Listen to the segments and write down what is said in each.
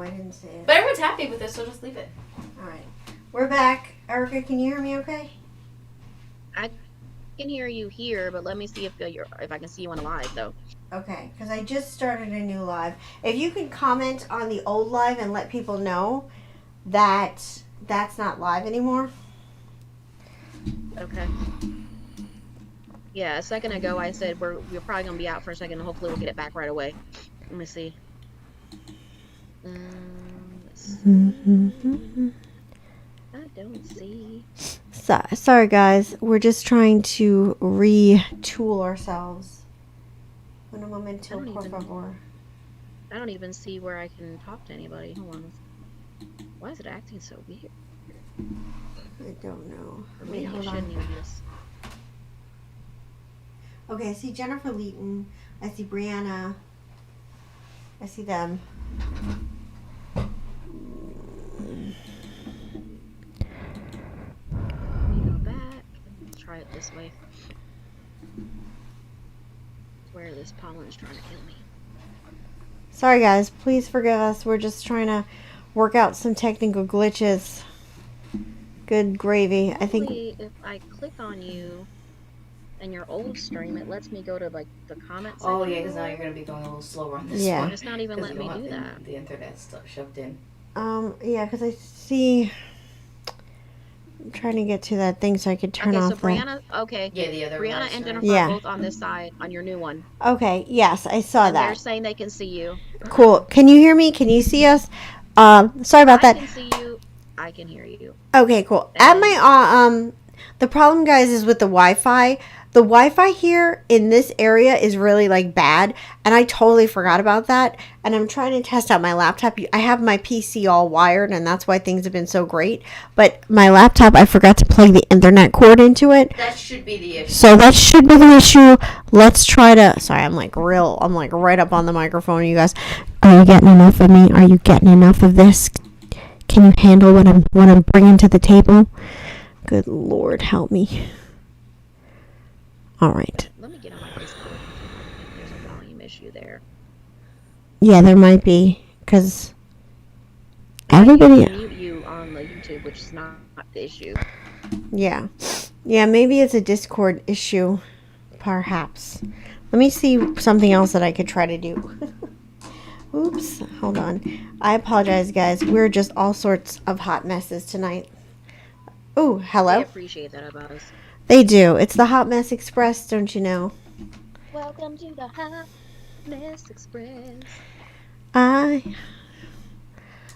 I didn't see it. But everyone's happy with this, so just leave it. All right. We're back. Erica, can you hear me okay? I can hear you here, but let me see if I can see you on the live, though. Okay, because I just started a new live. If you can comment on the old live and let people know that that's not live anymore. Okay. Yeah, a second ago I said we're probably going to be out for a second, and hopefully we'll get it back right away. Let me see. Let's see. I don't see. Sorry, guys. We're just trying to retool ourselves. Un momento, por favor. I don't even see where I can talk to anybody. Hold on. Why is it acting so weird? I don't know. Maybe you shouldn't use this. Okay, I see Jennifer Leeton. I see Brianna. I see them. Let me go back. Let's try it this way. Where this pollen's trying to kill me. Sorry, guys. Please forgive us. We're just trying to work out some technical glitches. Good gravy. I think if I click on you and your old stream, it lets me go to like the comments. Oh yeah, because now you're gonna be going a little slower on this Yeah. one. It's not even letting me do that. The internet's shoved in. yeah, because I see. I'm trying to get to that thing so I could turn off. So Brianna, okay. Yeah, the other. Brianna and Jennifer Yeah. are both on this side on your new one. Okay. Yes, I saw And that. they're saying they can see you. Cool. Can you hear me? Can you see us? Sorry about that. I can see you. I can hear you. Okay, cool. At my the problem, guys, is with the Wi-Fi. The Wi-Fi here in this area is really like bad, and I totally forgot about that. And I'm trying to test out my laptop. I have my PC all wired, and that's why things have been so great. But my laptop, I forgot to plug the internet cord into it. That should be the issue. So that should be the issue. Let's try to. Sorry, I'm like right up on the microphone, you guys. Are you getting enough of me? Are you getting enough of this? Can you handle what I'm bringing to the table? Good Lord, help me. All right. Let me get on my Discord. There's a volume issue there. Yeah, there might be, because everybody. I can mute you on the YouTube, which is not the issue. Yeah. Yeah, maybe it's a Discord issue, perhaps. Let me see something else that I could try to do. Oops, hold on. I apologize, guys. We're just all sorts of hot messes tonight. Ooh, hello. They appreciate that about us. They do. It's the Hot Mess Express, don't you know? Welcome to the Hot Mess Express.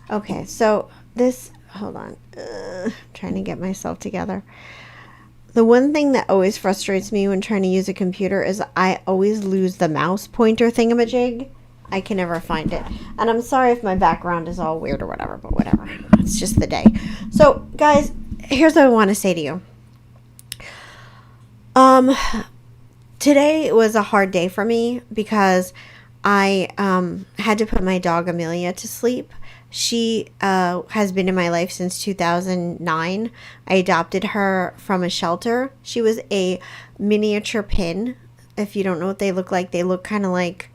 Okay, so this... Hold on. Trying to get myself together. The one thing that always frustrates me when trying to use a computer is I always lose the mouse pointer thingamajig. I can never find it. And I'm sorry if my background is all weird or whatever, but whatever. It's just the day. So, guys, here's what I want to say to you. Today was a hard day for me because I had to put my dog Amelia to sleep. She has been in my life since 2009. I adopted her from a shelter. She was a miniature pin. If you don't know what they look kind of like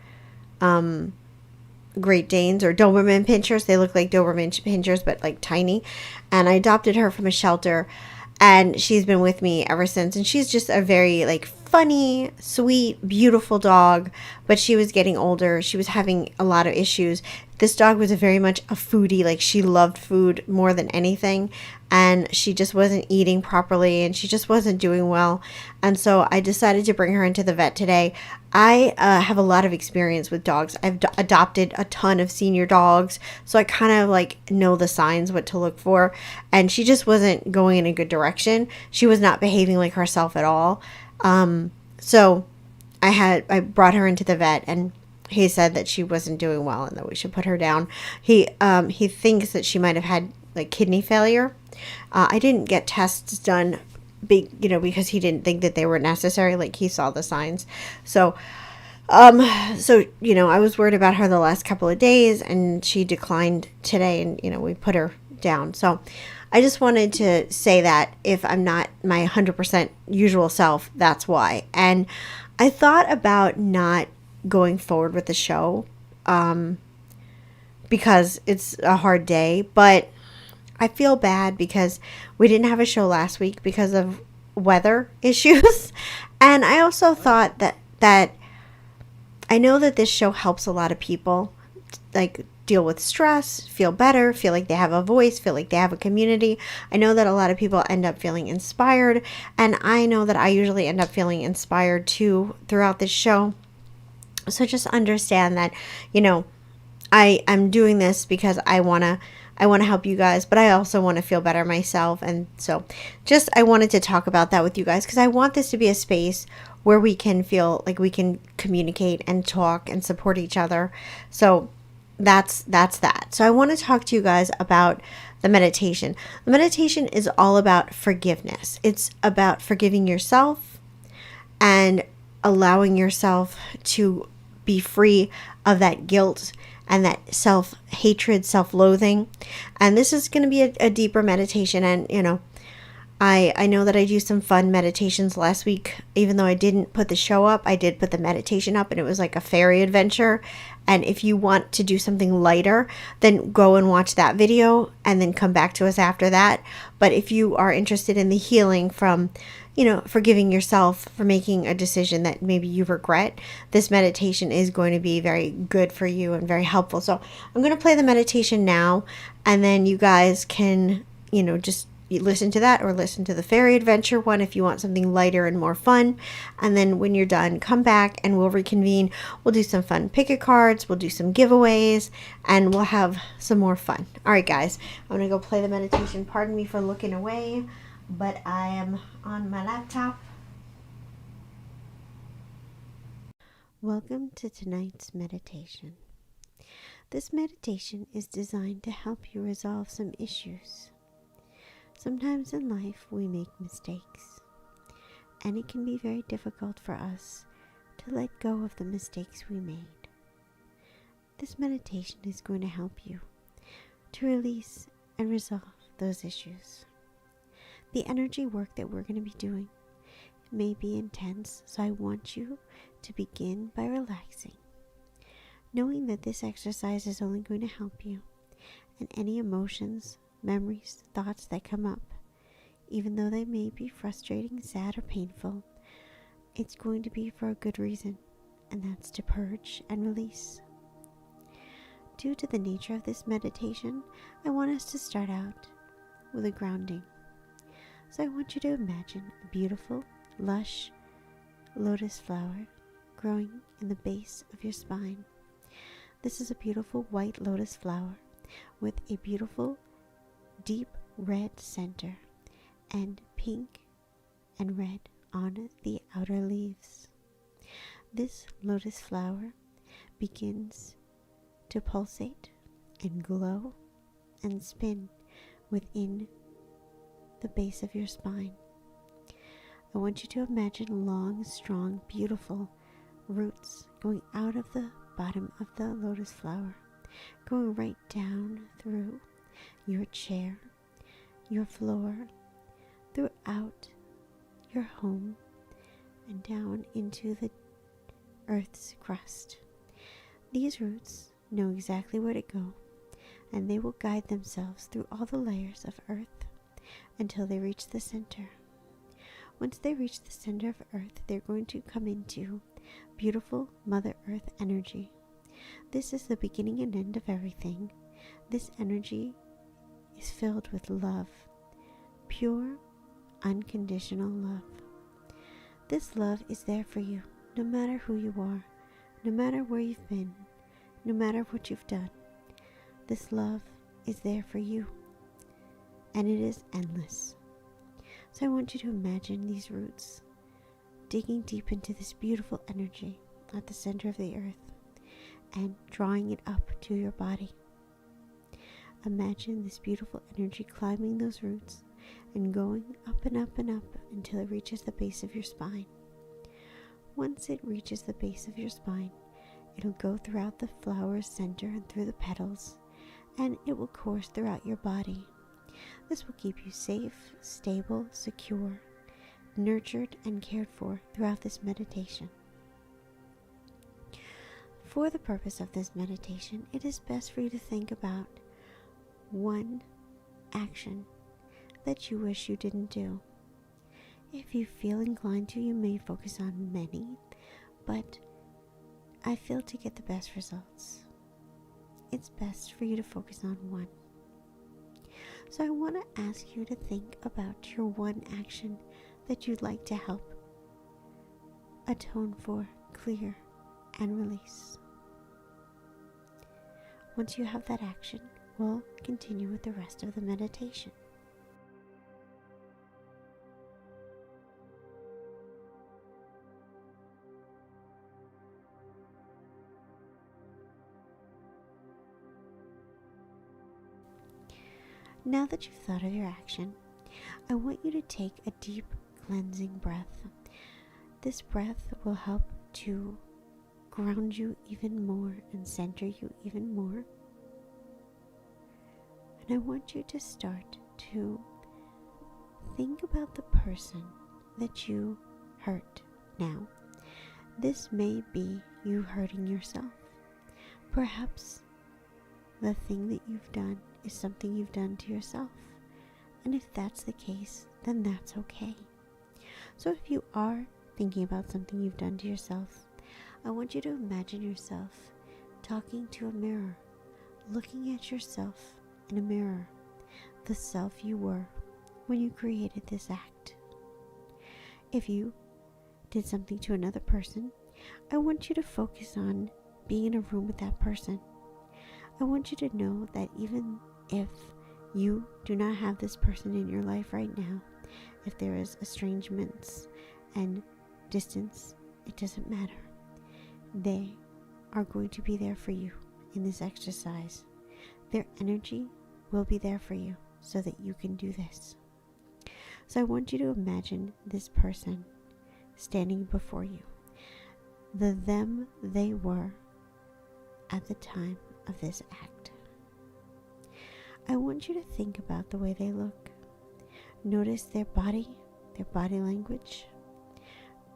Great Danes or Doberman Pinschers. They look like Doberman Pinschers, but like tiny. And I adopted her from a shelter, and she's been with me ever since. And she's just a very like funny, sweet, beautiful dog. But she was getting older. She was having a lot of issues. This dog was very much a foodie. Like, she loved food more than anything. And she just wasn't eating properly, and she just wasn't doing well. And so I decided to bring her into the vet today. I have a lot of experience with dogs. I've adopted a ton of senior dogs, so I kind of like know the signs, what to look for. And she just wasn't going in a good direction. She was not behaving like herself at all. So I brought her into the vet, and he said that she wasn't doing well and that we should put her down. He thinks that she might have had like kidney failure. I didn't get tests done, because he didn't think that they were necessary. Like, he saw the signs. So I was worried about her the last couple of days, and she declined today, and, we put her down. So I just wanted to say that if I'm not my 100% usual self, that's why. And I thought about not going forward with the show, because it's a hard day, but I feel bad because we didn't have a show last week because of weather issues. And I also thought that I know that this show helps a lot of people like deal with stress, feel better, feel like they have a voice, feel like they have a community. I know that a lot of people end up feeling inspired, and I know that I usually end up feeling inspired too throughout this show. So just understand that, you know, I'm doing this because I want to help you guys, but I also want to feel better myself. And so just I wanted to talk about that with you guys because I want this to be a space where we can feel like we can communicate and talk and support each other. So that's that. So I want to talk to you guys about the meditation. The meditation is all about forgiveness. It's about forgiving yourself and allowing yourself to be free of that guilt and that self-hatred, self-loathing. And this is going to be a deeper meditation. And, you know, I know that I do some fun meditations last week. Even though I didn't put the show up, I did put the meditation up, and it was like a fairy adventure. And if you want to do something lighter, then go and watch that video and then come back to us after that. But if you are interested in the healing from, you know, forgiving yourself for making a decision that maybe you regret, this meditation is going to be very good for you and very helpful. So I'm going to play the meditation now, and then you guys can, you know, just listen to that or listen to the fairy adventure one if you want something lighter and more fun. And then when you're done, come back and we'll reconvene. We'll do some fun pick-a cards, we'll do some giveaways, and we'll have some more fun. All right, guys, I'm gonna go play the meditation. Pardon me for looking away, but I am on my laptop. Welcome to tonight's meditation. This meditation is designed to help you resolve some issues. Sometimes in life we make mistakes, and it can be very difficult for us to let go of the mistakes we made. This meditation is going to help you to release and resolve those issues. The energy work that we're going to be doing may be intense, so I want you to begin by relaxing, knowing that this exercise is only going to help you, and any emotions, memories, thoughts that come up, even though they may be frustrating, sad, or painful, it's going to be for a good reason, and that's to purge and release. Due to the nature of this meditation, I want us to start out with a grounding. So I want you to imagine a beautiful, lush lotus flower growing in the base of your spine. This is a beautiful white lotus flower with a beautiful deep red center and pink and red on the outer leaves. This lotus flower begins to pulsate and glow and spin within the base of your spine. I want you to imagine long, strong, beautiful roots going out of the bottom of the lotus flower, going right down through your chair, your floor, throughout your home, and down into the earth's crust. These roots know exactly where to go, and they will guide themselves through all the layers of earth until they reach the center. Once they reach the center of earth, they're going to come into beautiful Mother Earth energy. This is the beginning and end of everything. This energy is filled with love, pure, unconditional love. This love is there for you, no matter who you are, no matter where you've been, no matter what you've done. This love is there for you, and it is endless. So I want you to imagine these roots digging deep into this beautiful energy at the center of the earth and drawing it up to your body. Imagine this beautiful energy climbing those roots and going up and up and up until it reaches the base of your spine. Once it reaches the base of your spine, it'll go throughout the flower's center and through the petals, and it will course throughout your body. This will keep you safe, stable, secure, nurtured, and cared for throughout this meditation. For the purpose of this meditation, it is best for you to think about one action that you wish you didn't do. If you feel inclined to, you may focus on many, but I feel to get the best results, it's best for you to focus on one. So I want to ask you to think about your one action that you'd like to help atone for, clear, and release. Once you have that action, we'll continue with the rest of the meditation. Now that you've thought of your action, I want you to take a deep cleansing breath. This breath will help to ground you even more and center you even more. And I want you to start to think about the person that you hurt now. This may be you hurting yourself. Perhaps the thing that you've done is something you've done to yourself. And if that's the case, then that's okay. So if you are thinking about something you've done to yourself, I want you to imagine yourself talking to a mirror, looking at yourself in a mirror, the self you were when you created this act. If you did something to another person, I want you to focus on being in a room with that person. I want you to know that even if you do not have this person in your life right now, if there is estrangements and distance, it doesn't matter. They are going to be there for you in this exercise. Their energy will be there for you so that you can do this. So I want you to imagine this person standing before you, the them they were at the time of this act. I want you to think about the way they look. Notice their body language,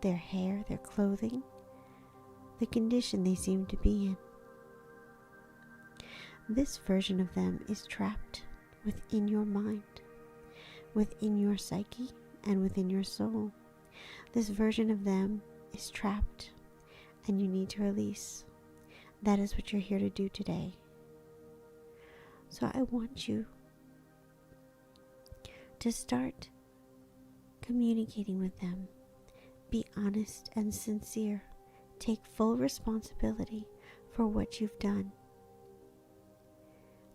their hair, their clothing, the condition they seem to be in. This version of them is trapped within your mind, within your psyche, and within your soul. This version of them is trapped, and you need to release. That is what you're here to do today. So I want you to start communicating with them. Be honest and sincere. Take full responsibility for what you've done.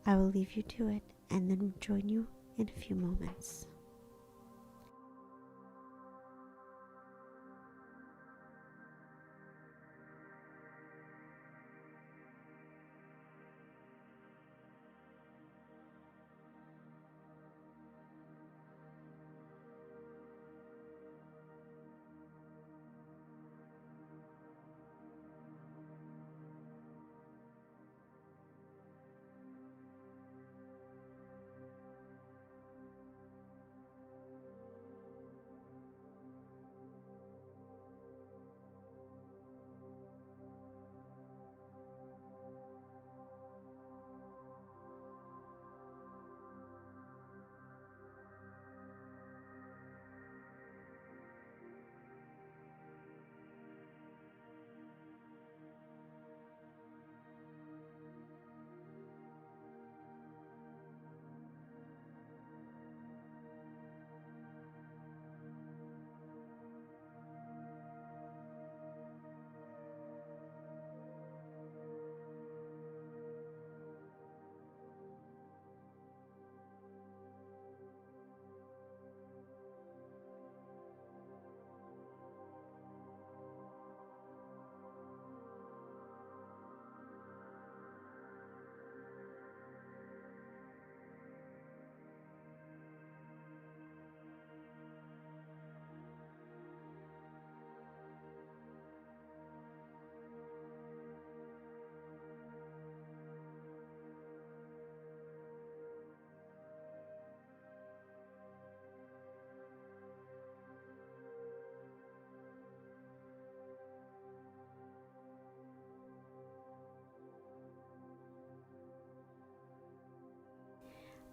I will leave you to it and then join you in a few moments.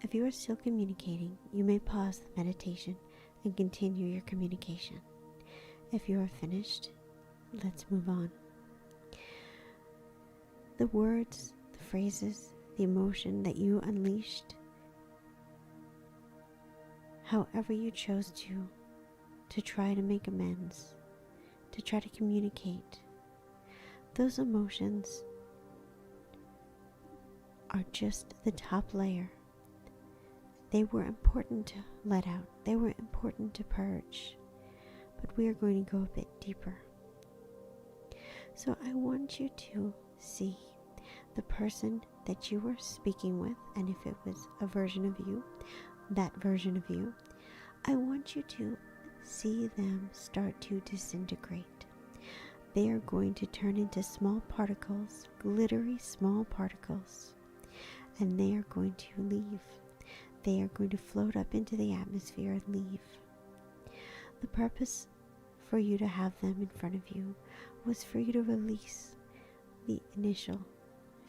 If you are still communicating, you may pause the meditation and continue your communication. If you are finished, let's move on. The words, the phrases, the emotion that you unleashed, however you chose to try to make amends, to try to communicate, those emotions are just the top layer. They were important to let out. They were important to purge. But we are going to go a bit deeper. So I want you to see the person that you were speaking with, and if it was a version of you, that version of you, I want you to see them start to disintegrate. They are going to turn into small particles, glittery small particles, and they are going to leave. They are going to float up into the atmosphere and leave. The purpose for you to have them in front of you was for you to release the initial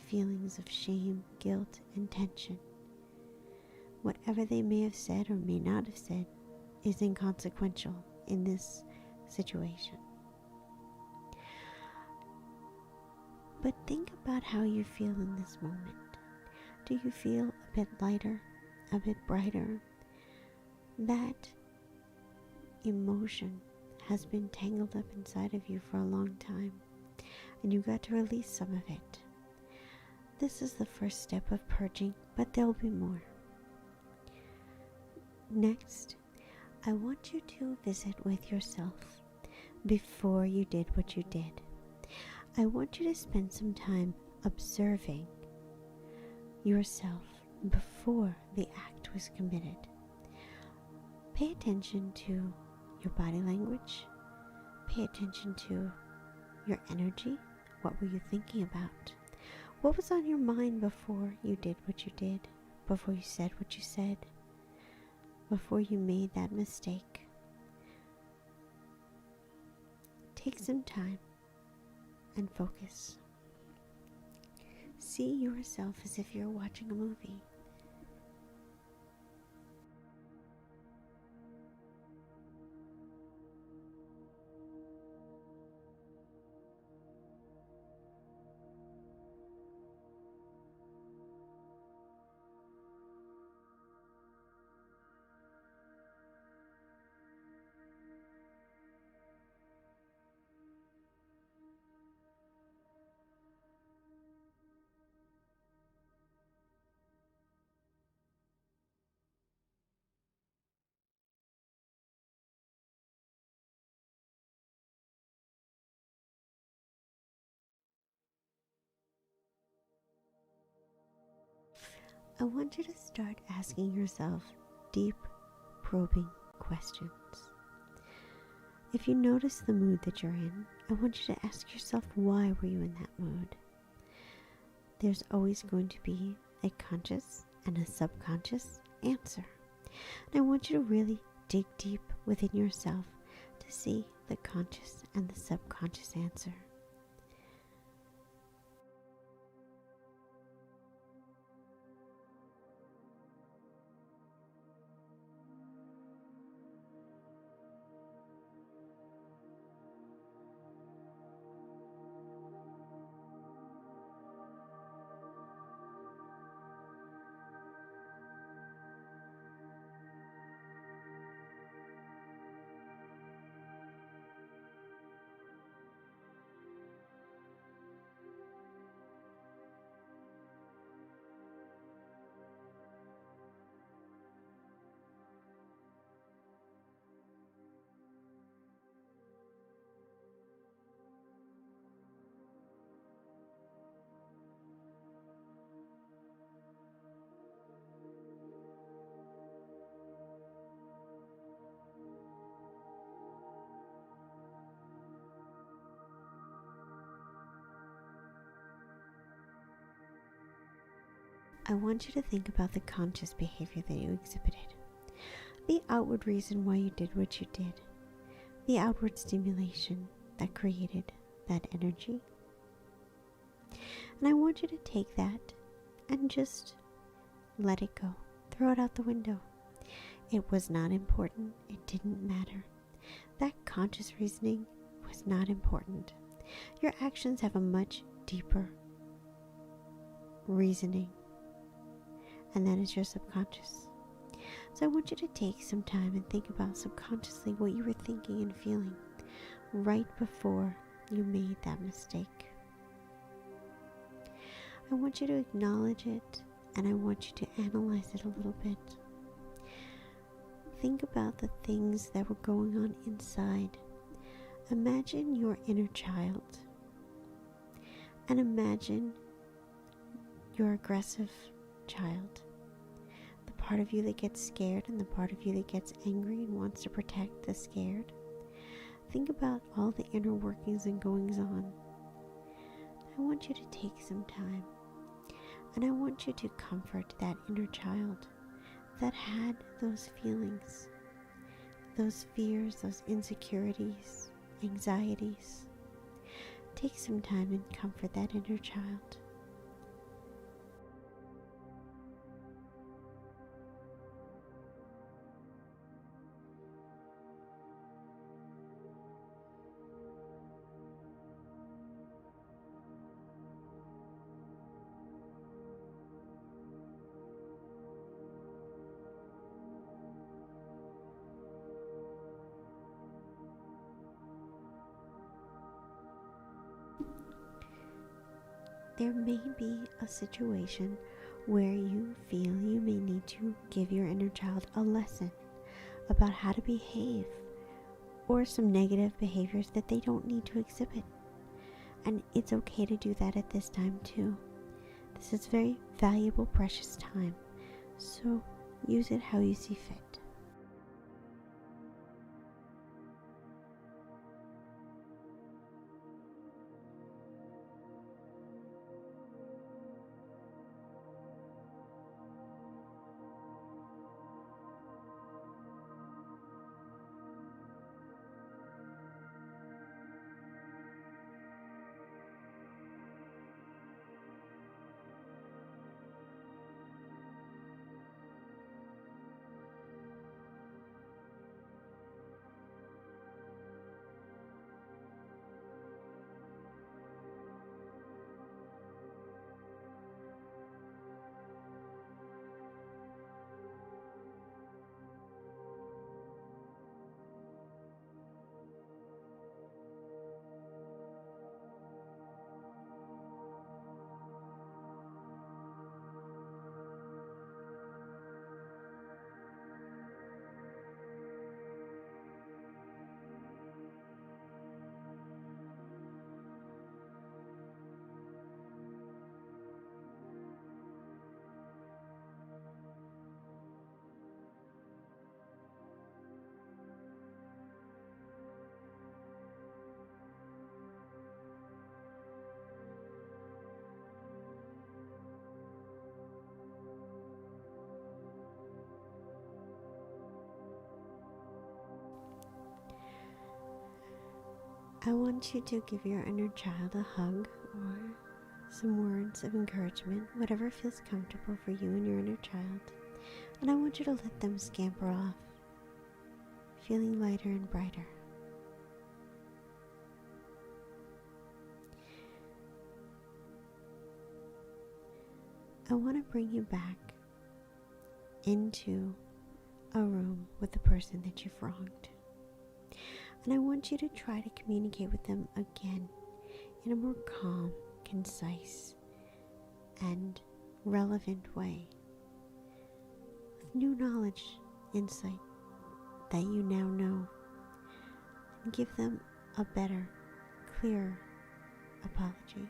feelings of shame, guilt, and tension. Whatever they may have said or may not have said is inconsequential in this situation. But think about how you feel in this moment. Do you feel a bit lighter, a bit brighter? That emotion has been tangled up inside of you for a long time, and you got to release some of it. This is the first step of purging, but there will be more. Next, I want you to visit with yourself before you did what you did. I want you to spend some time observing yourself before the act was committed. Pay attention to your body language. Pay attention to your energy. What were you thinking about? What was on your mind before you did what you did? Before you said what you said? Before you made that mistake? Take some time and focus. See yourself as if you're watching a movie. I want you to start asking yourself deep, probing questions. If you notice the mood that you're in, I want you to ask yourself, why were you in that mood? There's always going to be a conscious and a subconscious answer. And I want you to really dig deep within yourself to see the conscious and the subconscious answer. I want you to think about the conscious behavior that you exhibited, the outward reason why you did what you did, the outward stimulation that created that energy. And I want you to take that and just let it go. throw it out the window. It was not important. It didn't matter. That conscious reasoning was not important. Your actions have a much deeper reasoning, and that is your subconscious. So I want you to take some time and think about subconsciously what you were thinking and feeling right before you made that mistake. I want you to acknowledge it, and I want you to analyze it a little bit. Think about the things that were going on inside. Imagine your inner child, and imagine your aggressive child. The part of you that gets scared and the part of you that gets angry and wants to protect the scared. Think about all the inner workings and goings on. I want you to take some time, and I want you to comfort that inner child that had those feelings, those fears, those insecurities, anxieties. Take some time and comfort that inner child. There may be a situation where you feel you may need to give your inner child a lesson about how to behave, or some negative behaviors that they don't need to exhibit. And it's okay to do that at this time too. This is very valuable, precious time, so use it how you see fit. I want you to give your inner child a hug or some words of encouragement, whatever feels comfortable for you and your inner child. And I want you to let them scamper off, feeling lighter and brighter. I want to bring you back into a room with the person that you've wronged. And I want you to try to communicate with them again in a more calm, concise, and relevant way, with new knowledge, insight that you now know, and give them a better, clearer apology.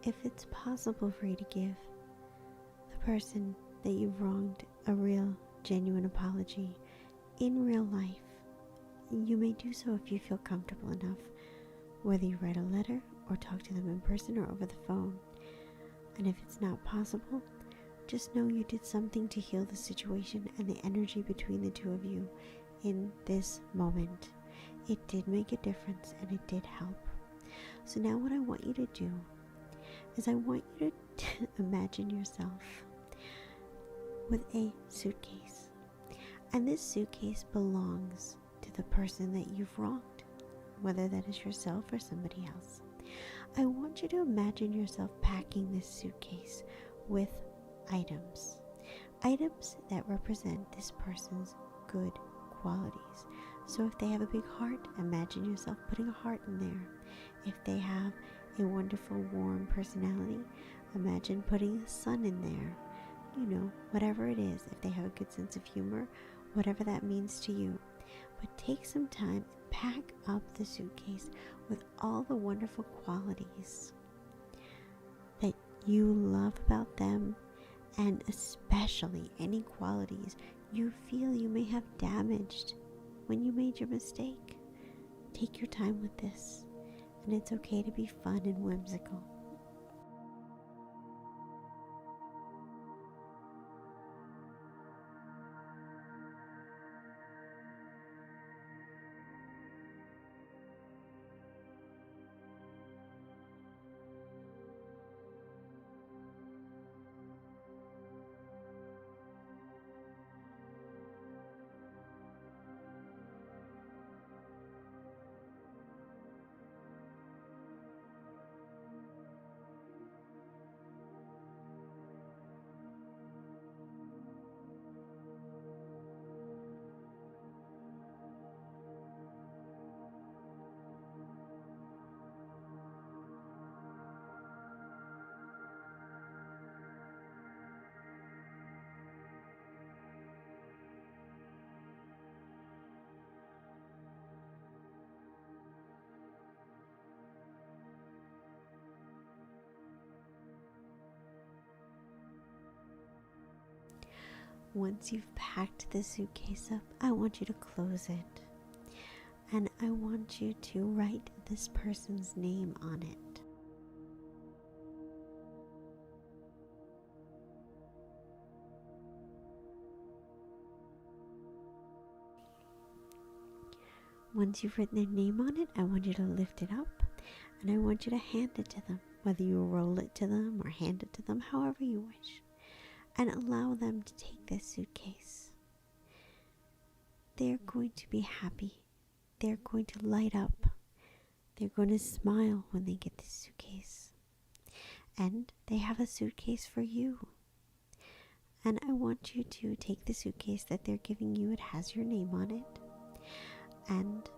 If it's possible for you to give the person that you've wronged a real, genuine apology in real life, you may do so if you feel comfortable enough, whether you write a letter or talk to them in person or over the phone. And if it's not possible, just know you did something to heal the situation and the energy between the two of you in this moment. It did make a difference and it did help. So now what I want you to do is I want you to imagine yourself with a suitcase. And this suitcase belongs to the person that you've wronged, whether that is yourself or somebody else. I want you to imagine yourself packing this suitcase with items that represent this person's good qualities. So if they have a big heart, imagine yourself putting a heart in there. If they have a wonderful warm personality, imagine putting a sun in there. Whatever it is. If they have a good sense of humor, whatever that means to you. But take some time and pack up the suitcase with all the wonderful qualities that you love about them, and especially any qualities you feel you may have damaged when you made your mistake. Take your time with this, and it's okay to be fun and whimsical. Once you've packed the suitcase up, I want you to close it. And I want you to write this person's name on it. Once you've written their name on it, I want you to lift it up and I want you to hand it to them, whether you roll it to them or hand it to them, however you wish. And allow them to take this suitcase. They're going to be happy. They're going to light up. They're going to smile when they get this suitcase. And they have a suitcase for you. And I want you to take the suitcase that they're giving you. It has your name on it. And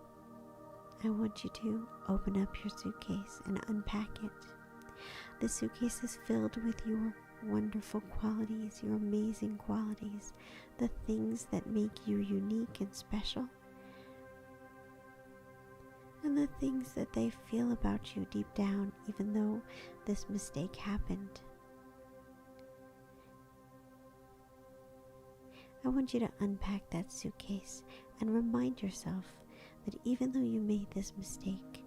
I want you to open up your suitcase and unpack it. The suitcase is filled with your wonderful qualities, your amazing qualities, the things that make you unique and special, and the things that they feel about you deep down, even though this mistake happened. I want you to unpack that suitcase and remind yourself that even though you made this mistake,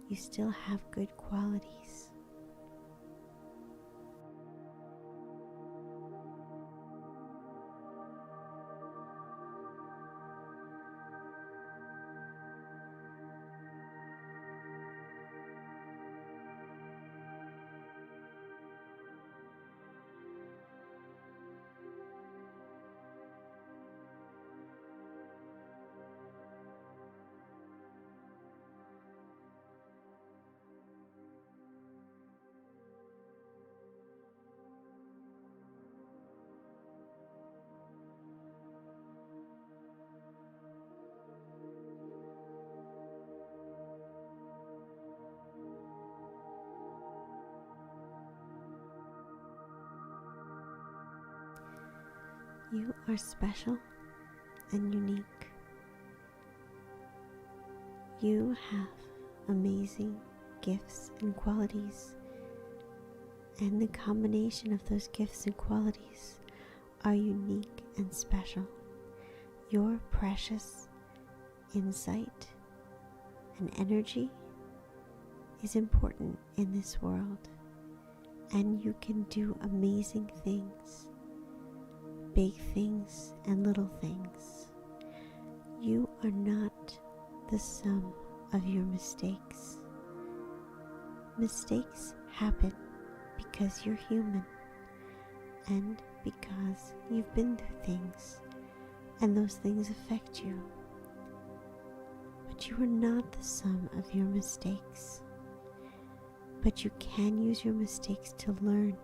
you still have good qualities. You are special and unique. You have amazing gifts and qualities And the combination of those gifts and qualities are unique and special. Your precious insight and energy is important in this world, and you can do amazing things, big things and little things. You are not the sum of your mistakes. Mistakes happen because you're human and because you've been through things and those things affect you. But you are not the sum of your mistakes. But you can use your mistakes to learn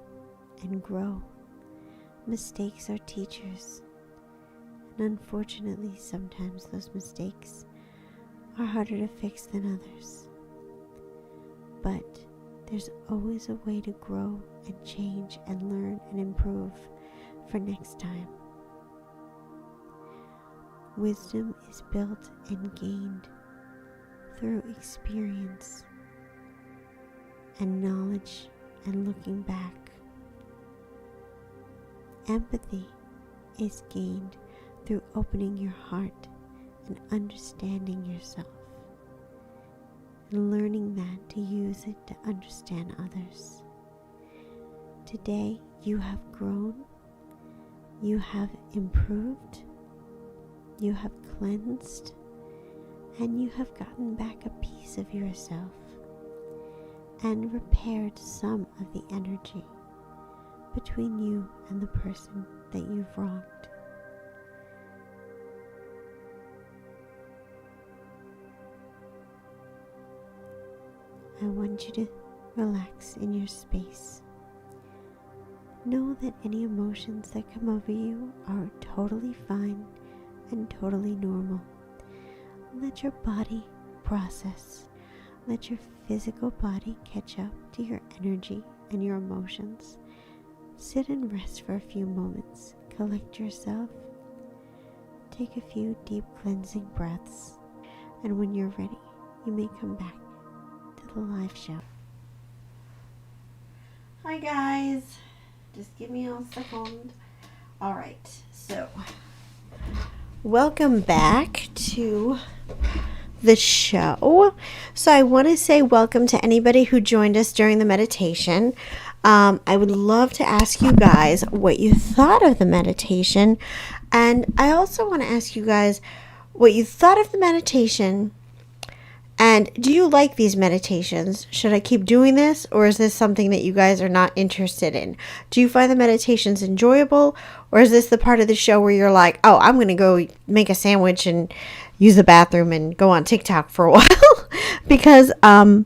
and grow. Mistakes are teachers. And unfortunately, sometimes those mistakes are harder to fix than others. But there's always a way to grow and change and learn and improve for next time. Wisdom is built and gained through experience and knowledge and looking back. Empathy is gained through opening your heart and understanding yourself and learning that to use it to understand others. Today you have grown, you have improved, you have cleansed, and you have gotten back a piece of yourself and repaired some of the energy between you and the person that you've wronged. I want you to relax in your space. Know that any emotions that come over you are totally fine and totally normal. Let your body process. Let your physical body catch up to your energy and your emotions. Sit and rest for a few moments. Collect yourself. Take a few deep cleansing breaths. And when you're ready, you may come back to the live show. Hi guys. Just give me a second. Alright, so welcome back to the show. So I want to say welcome to anybody who joined us during the meditation. I would love to ask you guys what you thought of the meditation. And I also want to ask you guys what you thought of the meditation. And do you like these meditations? Should I keep doing this, or is this something that you guys are not interested in? Do you find the meditations enjoyable, or is this the part of the show where you're like, oh, I'm going to go make a sandwich and use the bathroom and go on TikTok for a while? Because, I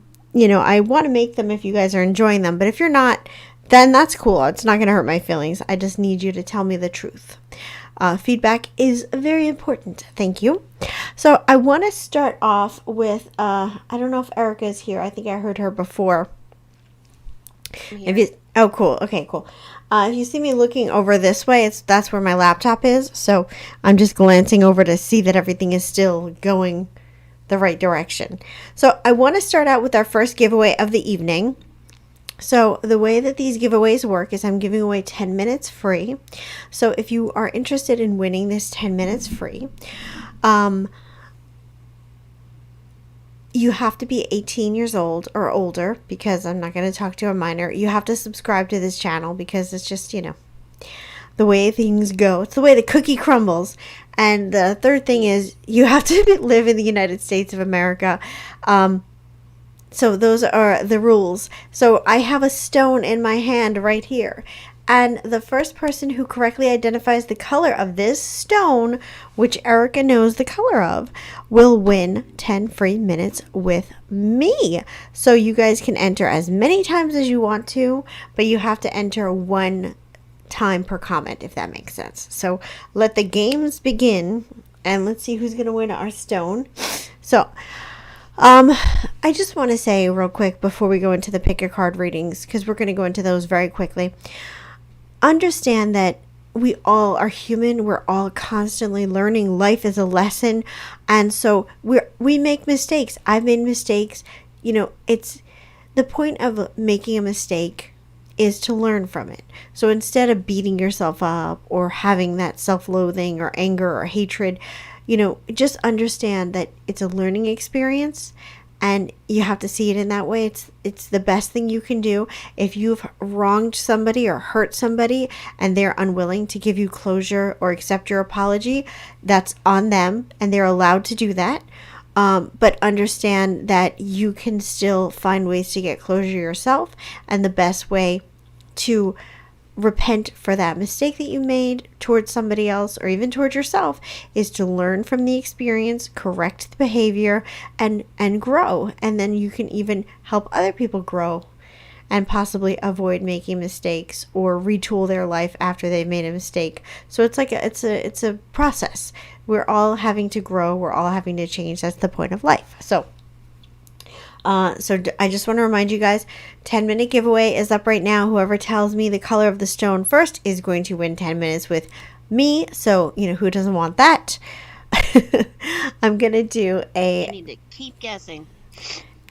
want to make them if you guys are enjoying them. But if you're not, then that's cool. It's not going to hurt my feelings. I just need you to tell me the truth. Feedback is very important. Thank you. So I want to start off with, I don't know if Erica is here. I think I heard her before. Oh, cool. Okay, cool. If you see me looking over this way, that's where my laptop is. So I'm just glancing over to see that everything is still going the right direction. So I want to start out with our first giveaway of the evening. So the way that these giveaways work is I'm giving away 10 minutes free. So if you are interested in winning this 10 minutes free, you have to be 18 years old or older, because I'm not going to talk to a minor. You have to subscribe to this channel because it's just, the way things go. It's the way the cookie crumbles. And the third thing is you have to live in the United States of America. So those are the rules. So I have a stone in my hand right here. And the first person who correctly identifies the color of this stone, which Erica knows the color of, will win 10 free minutes with me. So you guys can enter as many times as you want to, but you have to enter one time per comment, if that makes sense. So let the games begin, and let's see who's going to win our stone. So I just want to say real quick before we go into the pick a card readings, because we're going to go into those very quickly. Understand that we all are human. We're all constantly learning. Life is a lesson. And so we make mistakes. I've made mistakes. It's the point of making a mistake is to learn from it. So instead of beating yourself up or having that self-loathing or anger or hatred, just understand that it's a learning experience, and you have to see it in that way. It's the best thing you can do. If you've wronged somebody or hurt somebody and they're unwilling to give you closure or accept your apology, that's on them, and they're allowed to do that. But understand that you can still find ways to get closure yourself, and the best way to repent for that mistake that you made towards somebody else or even towards yourself is to learn from the experience, correct the behavior, and grow. And then you can even help other people grow and possibly avoid making mistakes or retool their life after they've made a mistake. So it's like it's a process. We're all having to grow. We're all having to change. That's the point of life. So I just want to remind you guys, 10-minute giveaway is up right now. Whoever tells me the color of the stone first is going to win 10 minutes with me. So, who doesn't want that? I'm going to do I need to keep guessing.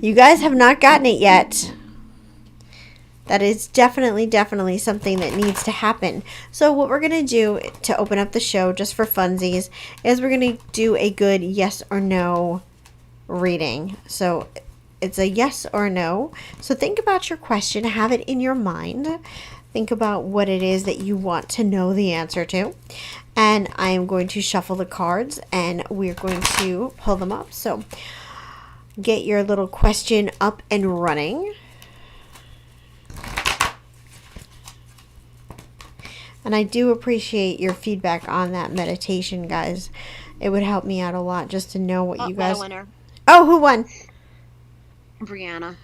You guys have not gotten it yet. That is definitely something that needs to happen. So what we're going to do to open up the show, just for funsies, is we're going to do a good yes or no reading. So it's a yes or no. So think about your question. Have it in your mind. Think about what it is that you want to know the answer to. And I am going to shuffle the cards, and we're going to pull them up. So get your little question up and running. And I do appreciate your feedback on that meditation, guys. It would help me out a lot just to know what you guys... Winner. Oh, who won? Brianna.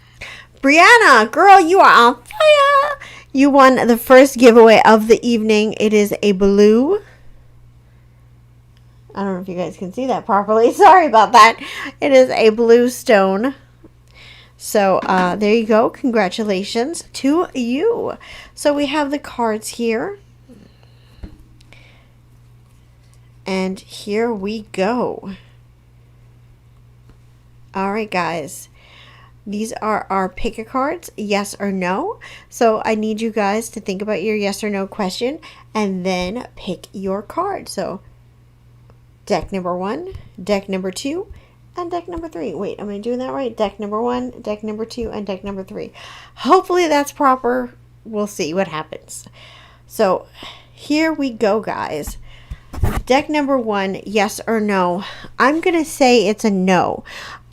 Brianna, girl, you are on fire. You won the first giveaway of the evening. It is a blue... I don't know if you guys can see that properly. Sorry about that. It is a blue stone. So there you go. Congratulations to you. So we have the cards here. And here we go. All right, guys. These are our pick a cards, yes or no. So I need you guys to think about your yes or no question and then pick your card. So deck number 1, deck number 2, and deck number 3. Wait, am I doing that right? Deck number 1, deck number 2, and deck number 3. Hopefully that's proper. We'll see what happens. So here we go, guys. Deck number 1, yes or no. I'm going to say it's a no.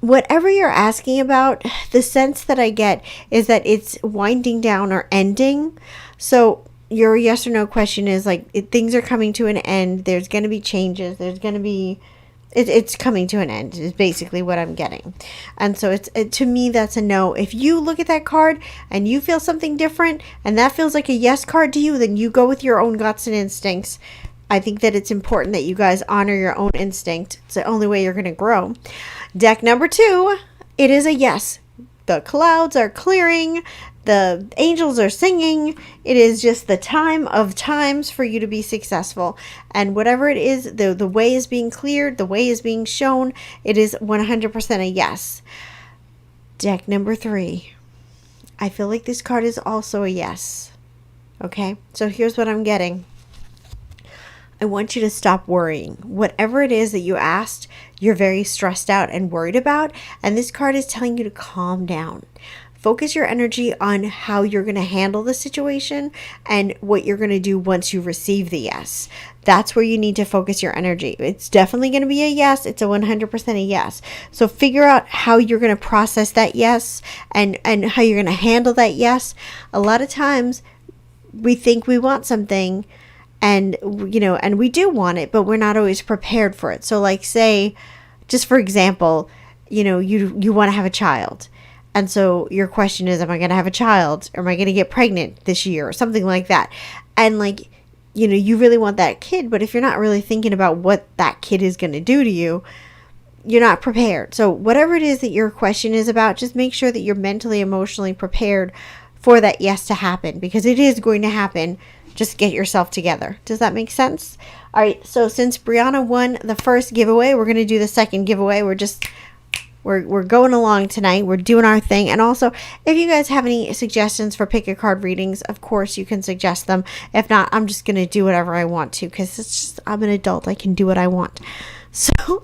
Whatever you're asking about, the sense that I get is that it's winding down or ending. So your yes or no question is like, things are coming to an end. There's going to be changes. There's going to be... It's coming to an end is basically what I'm getting. And so to me, that's a no. If you look at that card and you feel something different and that feels like a yes card to you, then you go with your own guts and instincts. I think that it's important that you guys honor your own instinct. It's the only way you're going to grow. Deck number 2, it is a yes. The clouds are clearing. The angels are singing. It is just the time of times for you to be successful. And whatever it is, the way is being cleared. The way is being shown. It is 100% a yes. Deck number 3. I feel like this card is also a yes. Okay? So here's what I'm getting. I want you to stop worrying. Whatever it is that you asked, you're very stressed out and worried about. And this card is telling you to calm down. Focus your energy on how you're going to handle the situation and what you're going to do once you receive the yes. That's where you need to focus your energy. It's definitely going to be a yes. It's a 100% a yes. So figure out how you're going to process that yes and how you're going to handle that yes. A lot of times we think we want something and we do want it, but we're not always prepared for it. So like say, just for example, you want to have a child. And so your question is, am I going to have a child? Or am I going to get pregnant this year? Or something like that. And you really want that kid. But if you're not really thinking about what that kid is going to do to you, you're not prepared. So whatever it is that your question is about, just make sure that you're mentally, emotionally prepared for that yes to happen. Because it is going to happen. Just get yourself together. Does that make sense? All right. So since Brianna won the first giveaway, we're going to do the second giveaway. We're just we're going along tonight. We're doing our thing. And also, if you guys have any suggestions for pick a card readings, of course you can suggest them. If not, I'm just going to do whatever I want to, because it's just, I'm an adult. I can do what I want. So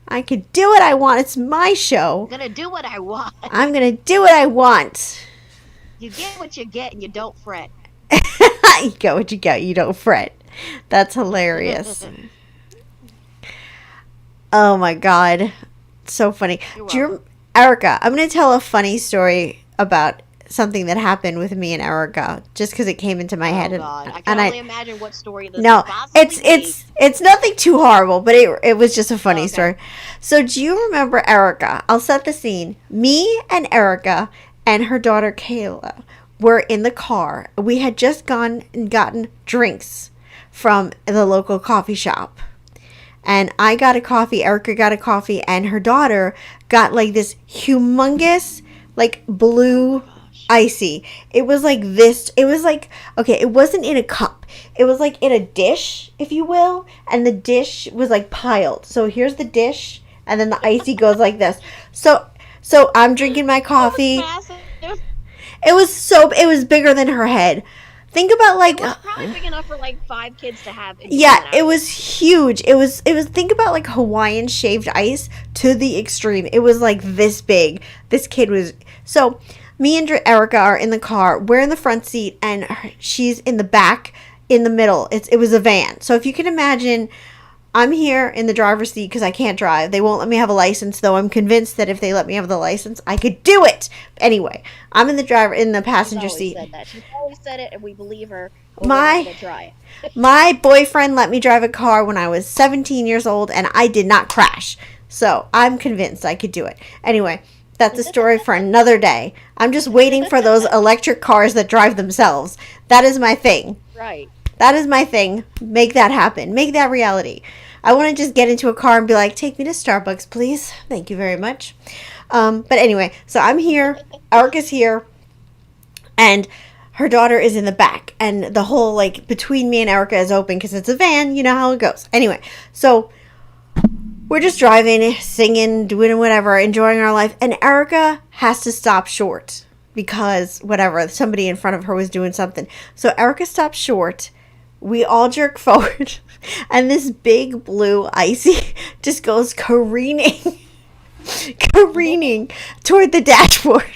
I can do what I want. It's my show. I'm gonna do what I want. I'm going to do what I want. You get what you get and you don't fret. You get what you get. You don't fret. That's hilarious. Oh my God. So funny. You're Do you, Erica, I'm going to tell a funny story about something that happened with me and Erica, just because it came into my head. Oh God, I can only imagine what story this No, could possibly it's nothing too horrible, but it was just a funny Okay. story. So do you remember Erica? I'll set the scene. Me and Erica and her daughter Kayla were in the car. We had just gone and gotten drinks from the local coffee shop. And I got a coffee, Erica got a coffee, and her daughter got like this humongous, like blue icy. It was like this. It was like, okay, it wasn't in a cup. It was like in a dish, if you will. And the dish was like piled. So here's the dish, and then the icy goes like this. So I'm drinking my coffee. massive. It was bigger than her head. Think about like It was probably big enough for like 5 kids to have. and yeah, eat it was huge. It was think about like Hawaiian shaved ice to the extreme. It was like this big. This kid was so me and Erica are in the car. We're in the front seat and she's in the back in the middle. It was a van. So if you can imagine, I'm here in the driver's seat because I can't drive. They won't let me have a license, though I'm convinced that if they let me have the license, I could do it. Anyway, I'm in the passenger She's always seat. said that. She's always said it, and we believe her. but My- we're not gonna try it. My boyfriend let me drive a car when I was 17 years old, and I did not crash. So I'm convinced I could do it. Anyway, that's a story for another day. I'm just waiting for those electric cars that drive themselves. That is my thing. Right. That is my thing. Make that happen. Make that reality. I want to just get into a car and be like, take me to Starbucks, please. Thank you very much. But anyway, so I'm here. Erica's here. And her daughter is in the back. And the whole, like, between me and Erica is open because it's a van. You know how it goes. Anyway, so we're just driving, singing, doing whatever, enjoying our life. And Erica has to stop short because, whatever, somebody in front of her was doing something. So Erica stops short. We all jerk forward, and this big blue icy just goes careening toward the dashboard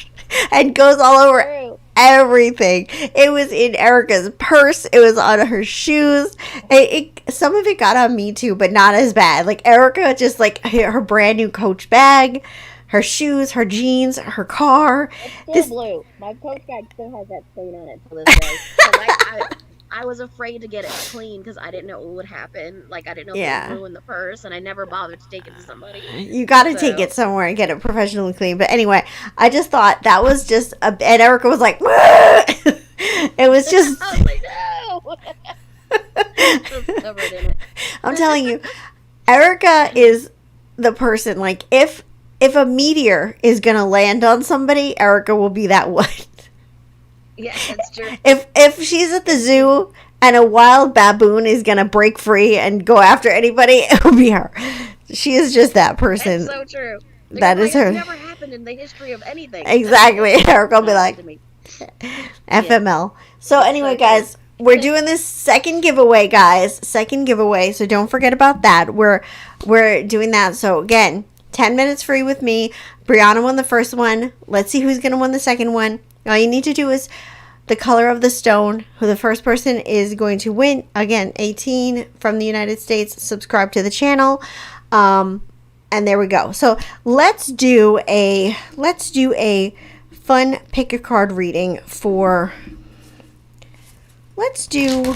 and goes all over True. everything. It was in Erica's purse. It was on her shoes. Some of it got on me too, but not as bad. Like Erica just like her brand new Coach bag, her shoes, her jeans, her car. It's still blue. My Coach bag still has that stain on it to this day. So I was afraid to get it clean because I didn't know what would happen. Like I didn't know if Yeah. it would ruin the purse, and I never bothered to take it to somebody. You got to take So- it somewhere and get it professionally clean. But anyway, I just thought that was just and Erica was like, it was just. I was like, no. I was covered in it. I'm telling you, Erica is the person. Like if a meteor is gonna land on somebody, Erica will be that one. Yeah, that's true. If she's at the zoo and a wild baboon is gonna break free and go after anybody, it'll be her. She is just that person. That's so true. That is her. It's never happened in the history of anything. Exactly. Erica will be like To me. FML. So anyway, so guys, we're doing this second giveaway, guys. Second giveaway. So don't forget about that. We're doing that. So again, 10 minutes free with me. Brianna won the first one. Let's see who's gonna win the second one. All you need to do is the color of the stone, who the first person is going to win. Again, 18 from the United States. Subscribe to the channel. And there we go. So let's do a fun pick a card reading for. Let's do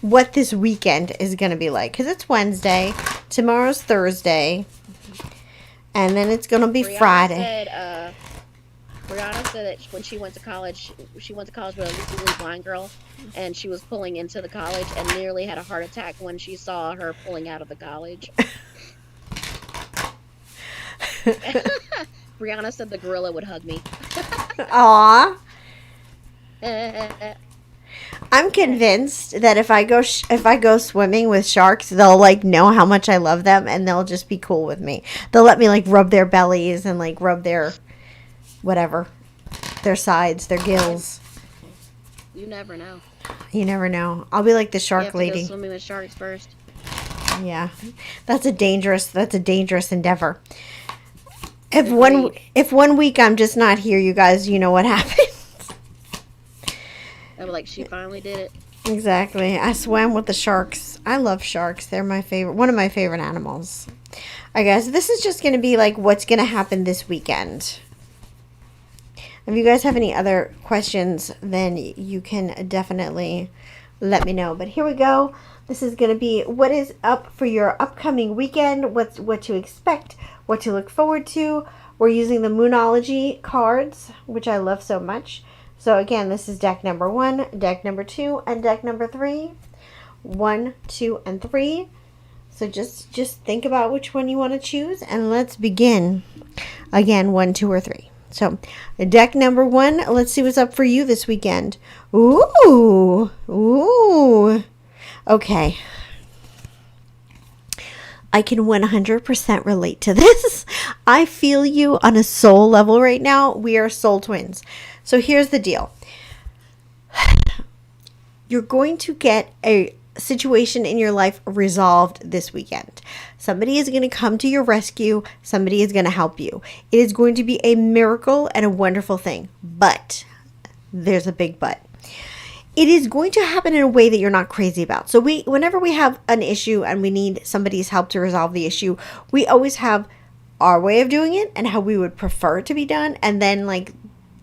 what this weekend is going to be like, because it's Wednesday, tomorrow's Thursday, and then it's going to be Friday. Brianna said that when she went to college with a legally blind girl, and she was pulling into the college and nearly had a heart attack when she saw her pulling out of the college. Brianna said the gorilla would hug me. Aw. I'm convinced that if I go swimming with sharks, they'll like know how much I love them and they'll just be cool with me. They'll let me like rub their bellies and like rub their whatever, their sides, their gills. You never know. You never know. I'll be like the You shark have to lady. go swimming with sharks first. Yeah. That's a dangerous endeavor. If one week I'm just not here, you guys, you know what happened. I was like, she finally did it. Exactly. I swam with the sharks. I love sharks. They're one of my favorite animals. All right, guys, this is just going to be like what's going to happen this weekend. If you guys have any other questions, then you can definitely let me know. But here we go. This is going to be what is up for your upcoming weekend, what to expect, what to look forward to. We're using the Moonology cards, which I love so much. So again, this is deck number 1, deck number 2, and deck number 3. 1, 2, and 3. So just think about which one you want to choose, and let's begin. Again, 1, 2, or 3. So deck number 1, let's see what's up for you this weekend. Ooh. Okay. I can 100% relate to this. I feel you on a soul level right now. We are soul twins. So here's the deal. You're going to get a situation in your life resolved this weekend. Somebody is going to come to your rescue. Somebody is going to help you. It is going to be a miracle and a wonderful thing. But there's a big but. It is going to happen in a way that you're not crazy about. So whenever we have an issue and we need somebody's help to resolve the issue, we always have our way of doing it and how we would prefer it to be done, and then like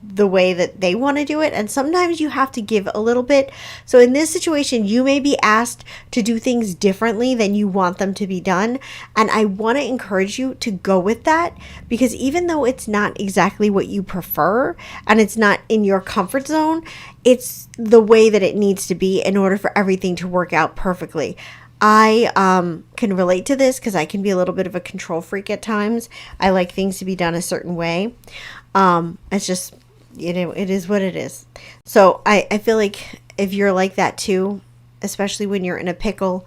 the way that they want to do it. And sometimes you have to give a little bit. So in this situation, you may be asked to do things differently than you want them to be done. And I want to encourage you to go with that, because even though it's not exactly what you prefer and it's not in your comfort zone, it's the way that it needs to be in order for everything to work out perfectly. I can relate to this because I can be a little bit of a control freak at times. I like things to be done a certain way. It's just, it is what it is. So I feel like if you're like that too, especially when you're in a pickle,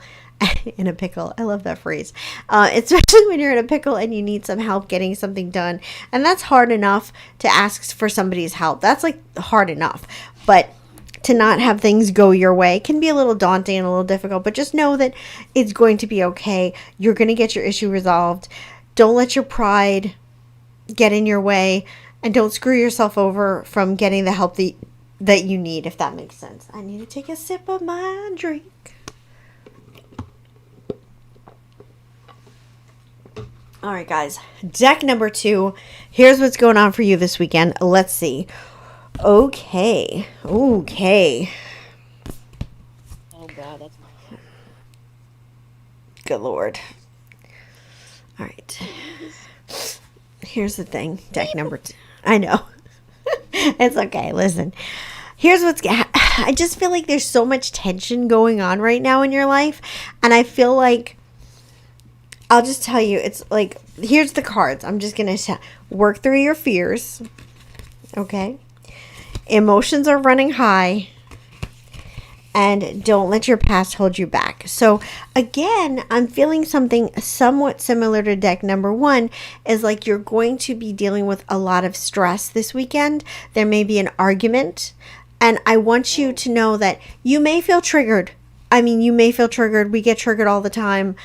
in a pickle, I love that phrase, especially when you're in a pickle and you need some help getting something done. And that's hard enough to ask for somebody's help. That's like hard enough. But to not have things go your way can be a little daunting and a little difficult. But just know that it's going to be okay. You're going to get your issue resolved. Don't let your pride get in your way. And don't screw yourself over from getting the help that you need, if that makes sense. I need to take a sip of my drink. All right, guys. Deck number 2. Here's what's going on for you this weekend. Let's see. Okay. Oh God, that's my Good Lord. All right. Here's the thing. Deck number 2. I know. It's okay. Listen. Here's I just feel like there's so much tension going on right now in your life. And I feel like, I'll just tell you, it's like, here's the cards. I'm just going to work through your fears. Okay. Emotions are running high. And don't let your past hold you back. So again, I'm feeling something somewhat similar to deck number 1, is like you're going to be dealing with a lot of stress this weekend. There may be an argument. And I want you to know that you may feel triggered. I mean, you may feel triggered. We get triggered all the time.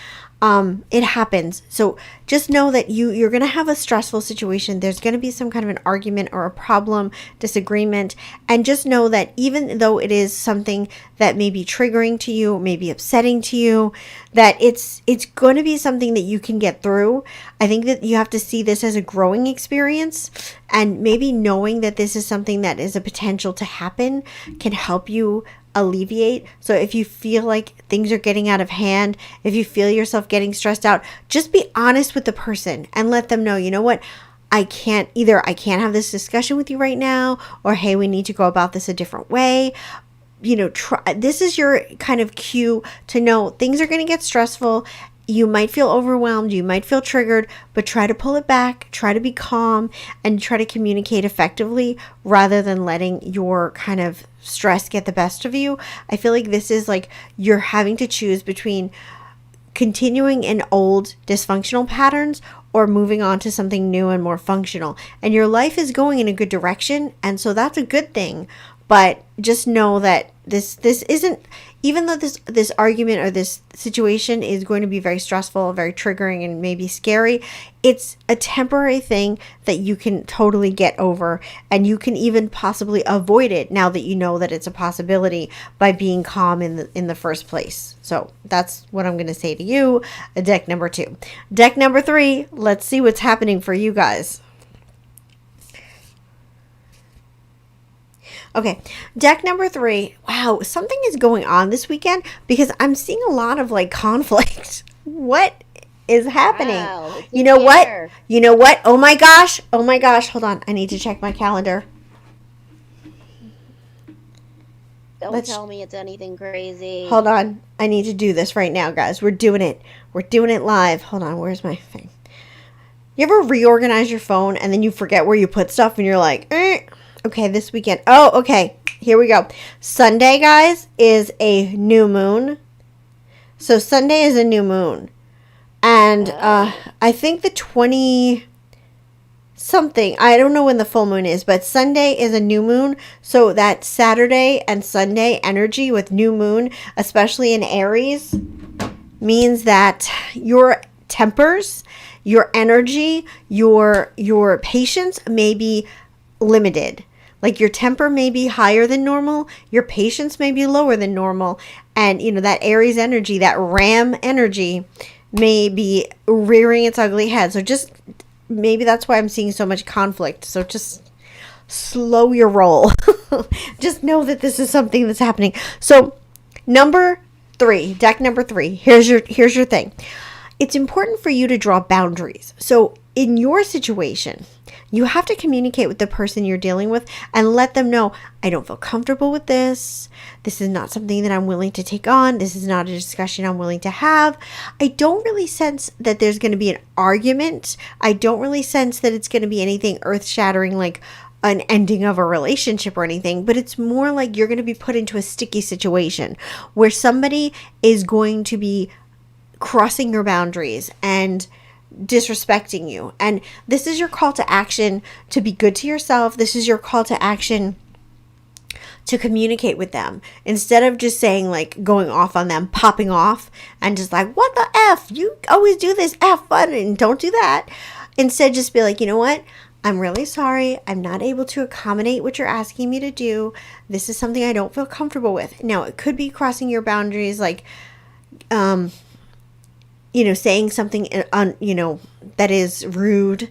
It happens. So just know that you're going to have a stressful situation. There's going to be some kind of an argument or a problem, disagreement. And just know that even though it is something that may be triggering to you, may be upsetting to you, that it's going to be something that you can get through. I think that you have to see this as a growing experience, and maybe knowing that this is something that is a potential to happen can help you alleviate. So if you feel like things are getting out of hand, if you feel yourself getting stressed out, just be honest with the person and let them know, you know what, I can't have this discussion with you right now, or hey, we need to go about this a different way. This is your kind of cue to know things are going to get stressful. you might feel overwhelmed, you might feel triggered, but try to pull it back, try to be calm, and try to communicate effectively rather than letting your kind of stress get the best of you. I feel like this is like you're having to choose between continuing in old dysfunctional patterns or moving on to something new and more functional. And your life is going in a good direction, and so that's a good thing. But just know that this isn't, even though this argument or this situation is going to be very stressful, very triggering, and maybe scary, it's a temporary thing that you can totally get over, and you can even possibly avoid it now that you know that it's a possibility by being calm in the first place. So that's what I'm going to say to you. Deck number 2. Deck number 3, let's see what's happening for you guys. Okay, deck number 3. Wow, something is going on this weekend because I'm seeing a lot of like conflict. What is happening? Wow, you know what? You know what? Oh my gosh. Oh my gosh. Hold on. I need to check my calendar. Don't tell me it's anything crazy. Hold on. I need to do this right now, guys. We're doing it. We're doing it live. Hold on. Where's my thing? You ever reorganize your phone and then you forget where you put stuff and you're like, Okay, this weekend. Oh, okay. Here we go. Sunday, guys, is a new moon. So Sunday is a new moon. And I think the 20 something, I don't know when the full moon is, but Sunday is a new moon. So that Saturday and Sunday energy with new moon, especially in Aries, means that your tempers, your energy, your patience may be limited. Like your temper may be higher than normal, your patience may be lower than normal, and you know that Aries energy, that Ram energy may be rearing its ugly head. So just maybe that's why I'm seeing so much conflict. So just slow your roll. Just know that this is something that's happening. So number 3, deck number 3. Here's your thing. It's important for you to draw boundaries. So in your situation, you have to communicate with the person you're dealing with and let them know, I don't feel comfortable with this. This is not something that I'm willing to take on. This is not a discussion I'm willing to have. I don't really sense that there's going to be an argument. I don't really sense that it's going to be anything earth-shattering like an ending of a relationship or anything, but it's more like you're going to be put into a sticky situation where somebody is going to be crossing your boundaries and disrespecting you. And this is your call to action to be good to yourself. This is your call to action to communicate with them instead of just saying like going off on them, popping off and just like, what the F? You always do this F button. Don't do that. Instead, just be like, you know what? I'm really sorry. I'm not able to accommodate what you're asking me to do. This is something I don't feel comfortable with. Now, it could be crossing your boundaries, like, saying something, that is rude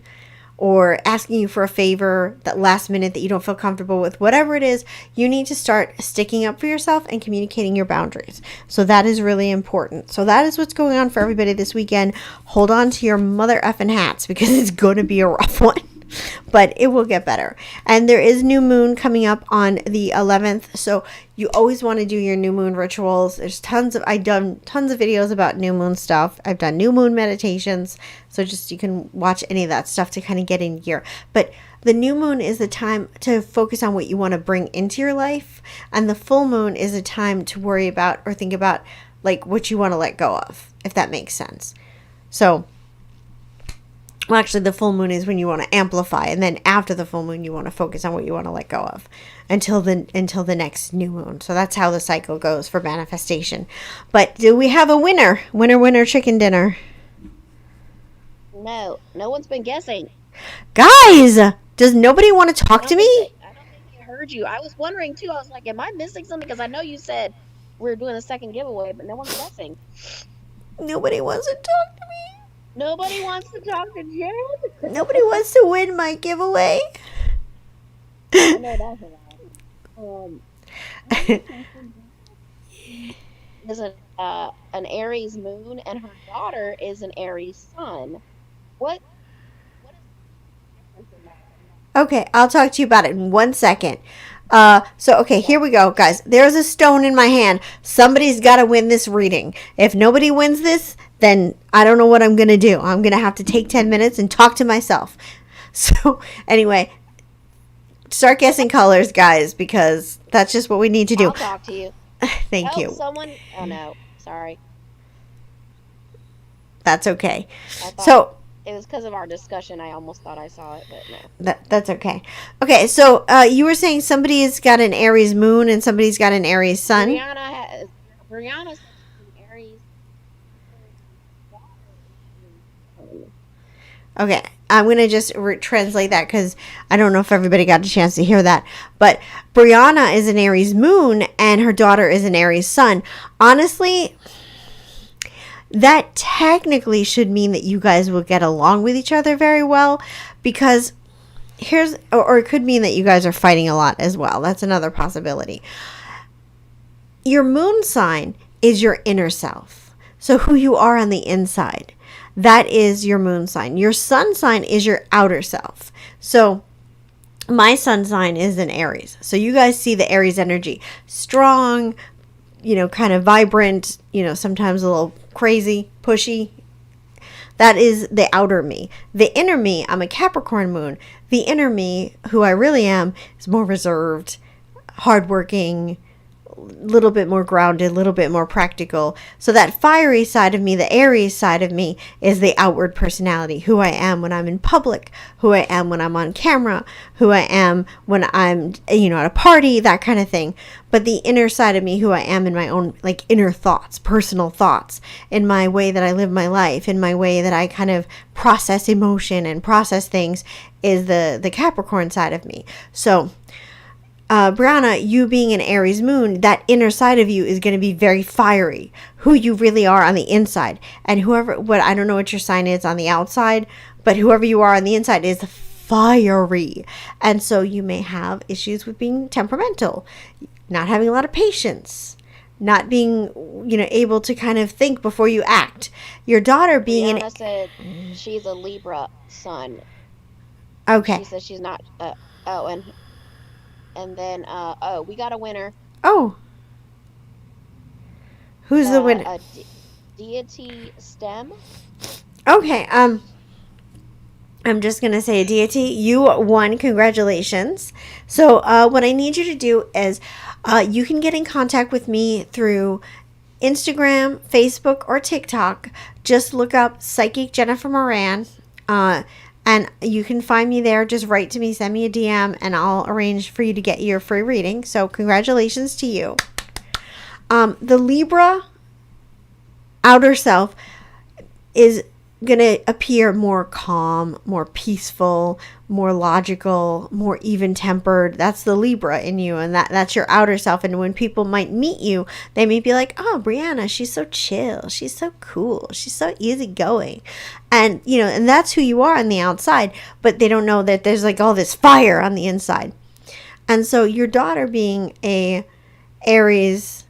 or asking you for a favor that last minute that you don't feel comfortable with. Whatever it is, you need to start sticking up for yourself and communicating your boundaries. So that is really important. So that is what's going on for everybody this weekend. Hold on to your mother effing hats because it's going to be a rough one. But it will get better. And there is new moon coming up on the 11th. So you always want to do your new moon rituals. There's I've done tons of videos about new moon stuff. I've done new moon meditations. So just you can watch any of that stuff to kind of get in gear. But the new moon is the time to focus on what you want to bring into your life. And the full moon is a time to worry about or think about like what you want to let go of, if that makes sense. So well, actually, the full moon is when you want to amplify, and then after the full moon, you want to focus on what you want to let go of until the next new moon. So that's how the cycle goes for manifestation. But do we have a winner? Winner, chicken dinner. No one's been guessing. Guys, does nobody want to talk to me? I don't think I heard you. I was wondering too. I was like, am I missing something? Because I know you said we're doing a second giveaway, but no one's guessing. Nobody wants to talk to me. Nobody wants to talk to Jen. Nobody wants to win my giveaway. I know that's a lot. There's an Aries moon, and her daughter is an Aries sun. What is Okay, I'll talk to you about it in 1 second. So okay, here we go, guys. There's a stone in my hand. Somebody's got to win this reading. If nobody wins this, then I don't know what I'm gonna do. I'm gonna have to take 10 minutes and talk to myself. So anyway, start guessing colors, guys, because that's just what we need to do. I'll talk to you. Thank Help you. someone. Oh no, sorry. That's okay. I thought So it was because of our discussion. I almost thought I saw it, but no. that's okay. Okay, so you were saying somebody's got an Aries moon and somebody's got an Aries sun. Brianna's an Aries. Okay, I'm going to just translate that because I don't know if everybody got a chance to hear that. But Brianna is an Aries moon and her daughter is an Aries sun. Honestly, that technically should mean that you guys will get along with each other very well, because or it could mean that you guys are fighting a lot as well. That's another possibility. Your moon sign is your inner self. So who you are on the inside. That is your moon sign. Your sun sign is your outer self. So my sun sign is an Aries. So you guys see the Aries energy. Strong, kind of vibrant, sometimes a little crazy, pushy. That is the outer me. The inner me, I'm a Capricorn moon. The inner me, who I really am, is more reserved, hardworking, little bit more grounded, a little bit more practical. So that fiery side of me, the Aries side of me, is the outward personality, who I am when I'm in public, who I am when I'm on camera, who I am when I'm, at a party, that kind of thing. But the inner side of me, who I am in my own, inner thoughts, personal thoughts, in my way that I live my life, in my way that I kind of process emotion and process things, is the Capricorn side of me. So Brianna, you being an Aries moon, that inner side of you is going to be very fiery, who you really are on the inside. And I don't know what your sign is on the outside, but whoever you are on the inside is fiery. And so you may have issues with being temperamental, not having a lot of patience, not being, able to kind of think before you act. Your daughter being Brianna said she's a Libra sun. Okay. She said she's not. And then, we got a winner. Oh. Who's the winner? Deity STEM. Okay. I'm just going to say, Deity, you won. Congratulations. So what I need you to do is you can get in contact with me through Instagram, Facebook, or TikTok. Just look up Psychic Jennifer Moran. And you can find me there. Just write to me, send me a DM, and I'll arrange for you to get your free reading. So congratulations to you. The Libra outer self is going to appear more calm, more peaceful, more logical, more even-tempered. That's the Libra in you, and that's your outer self. And when people might meet you, they may be like, oh, Brianna, she's so chill. She's so cool. She's so easygoing. And, and that's who you are on the outside, but they don't know that there's all this fire on the inside. And so your daughter being a Aries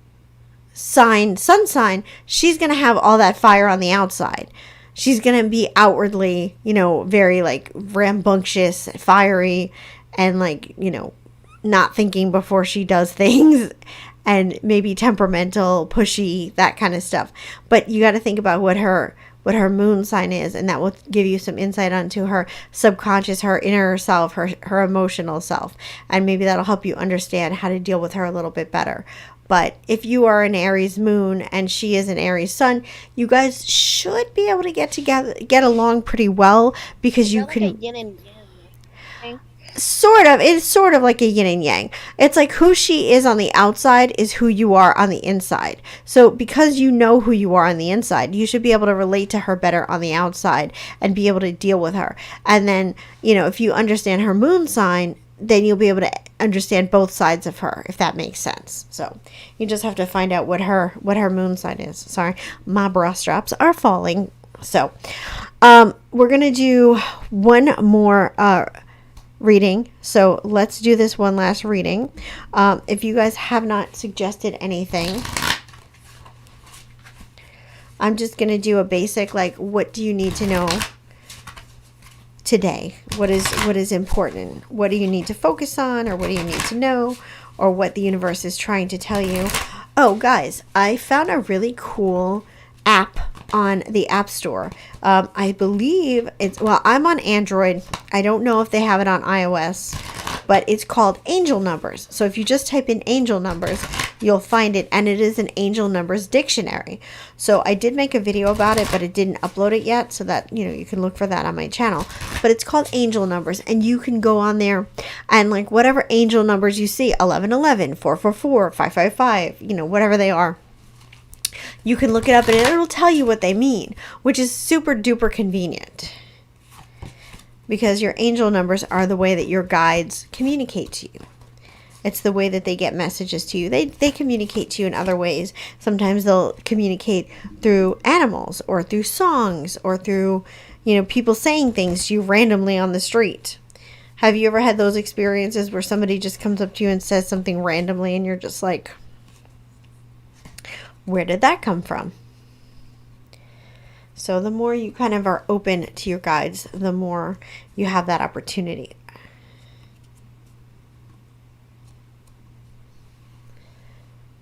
sun sign, she's going to have all that fire on the outside. She's going to be outwardly, very rambunctious, fiery, and not thinking before she does things, and maybe temperamental, pushy, that kind of stuff. But you got to think about what her moon sign is, and that will give you some insight onto her subconscious, her inner self, her emotional self. And maybe that'll help you understand how to deal with her a little bit better. But if you are an Aries moon and she is an Aries sun, you guys should be able to get along pretty well, because you can. Like a yin and yang. Sort of. It's sort of like a yin and yang. It's like who she is on the outside is who you are on the inside. So because you know who you are on the inside, you should be able to relate to her better on the outside and be able to deal with her. And then, if you understand her moon sign, then you'll be able to understand both sides of her, if that makes sense. So you just have to find out what her moon sign is. Sorry, my bra straps are falling. So we're going to do one more reading. So let's do this one last reading. If you guys have not suggested anything, I'm just going to do a basic, what do you need to know today? What is important? What do you need to focus on, or what do you need to know, or what the universe is trying to tell you? Oh, guys, I found a really cool app on the App Store. I believe I'm on Android. I don't know if they have it on iOS, but it's called Angel Numbers. So if you just type in Angel Numbers, you'll find it, and it is an Angel Numbers dictionary. So I did make a video about it, but it didn't upload it yet, so that you can look for that on my channel. But it's called Angel Numbers, and you can go on there and like whatever angel numbers you see, 1111, 444, 555, whatever they are, you can look it up and it'll tell you what they mean, which is super duper convenient. Because your angel numbers are the way that your guides communicate to you. It's the way that they get messages to you. They communicate to you in other ways. Sometimes they'll communicate through animals, or through songs, or through, people saying things to you randomly on the street. Have you ever had those experiences where somebody just comes up to you and says something randomly and you're just like, where did that come from? So the more you kind of are open to your guides, the more you have that opportunity.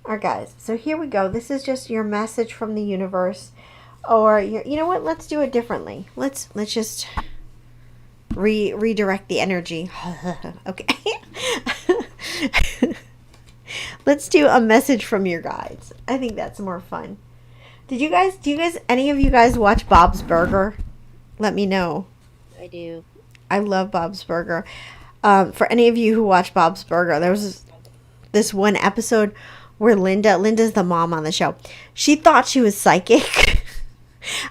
Alright, guys, so here we go. This is just your message from the universe. Or, you know what? Let's do it differently. Let's just redirect the energy. Okay. Let's do a message from your guides. I think that's more fun. Do you guys, any of you guys watch Bob's Burger? Let me know. I do. I love Bob's Burger. For any of you who watch Bob's Burger, there was this one episode where Linda's the mom on the show. She thought she was psychic.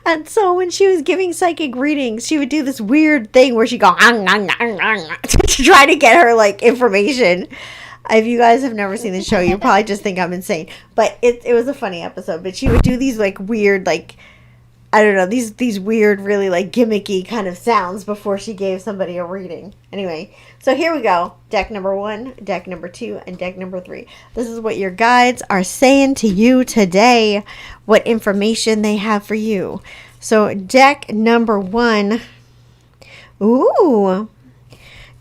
And so when she was giving psychic readings, she would do this weird thing where she'd go to try to get her like information. If you guys have never seen the show, you probably just think I'm insane. But it was a funny episode. But she would do these like weird, like, I don't know, these weird, really like gimmicky kind of sounds before she gave somebody a reading. Anyway, so here we go. Deck number 1, deck number 2, and deck number 3. This is what your guides are saying to you today. What information they have for you. So deck number 1. Ooh.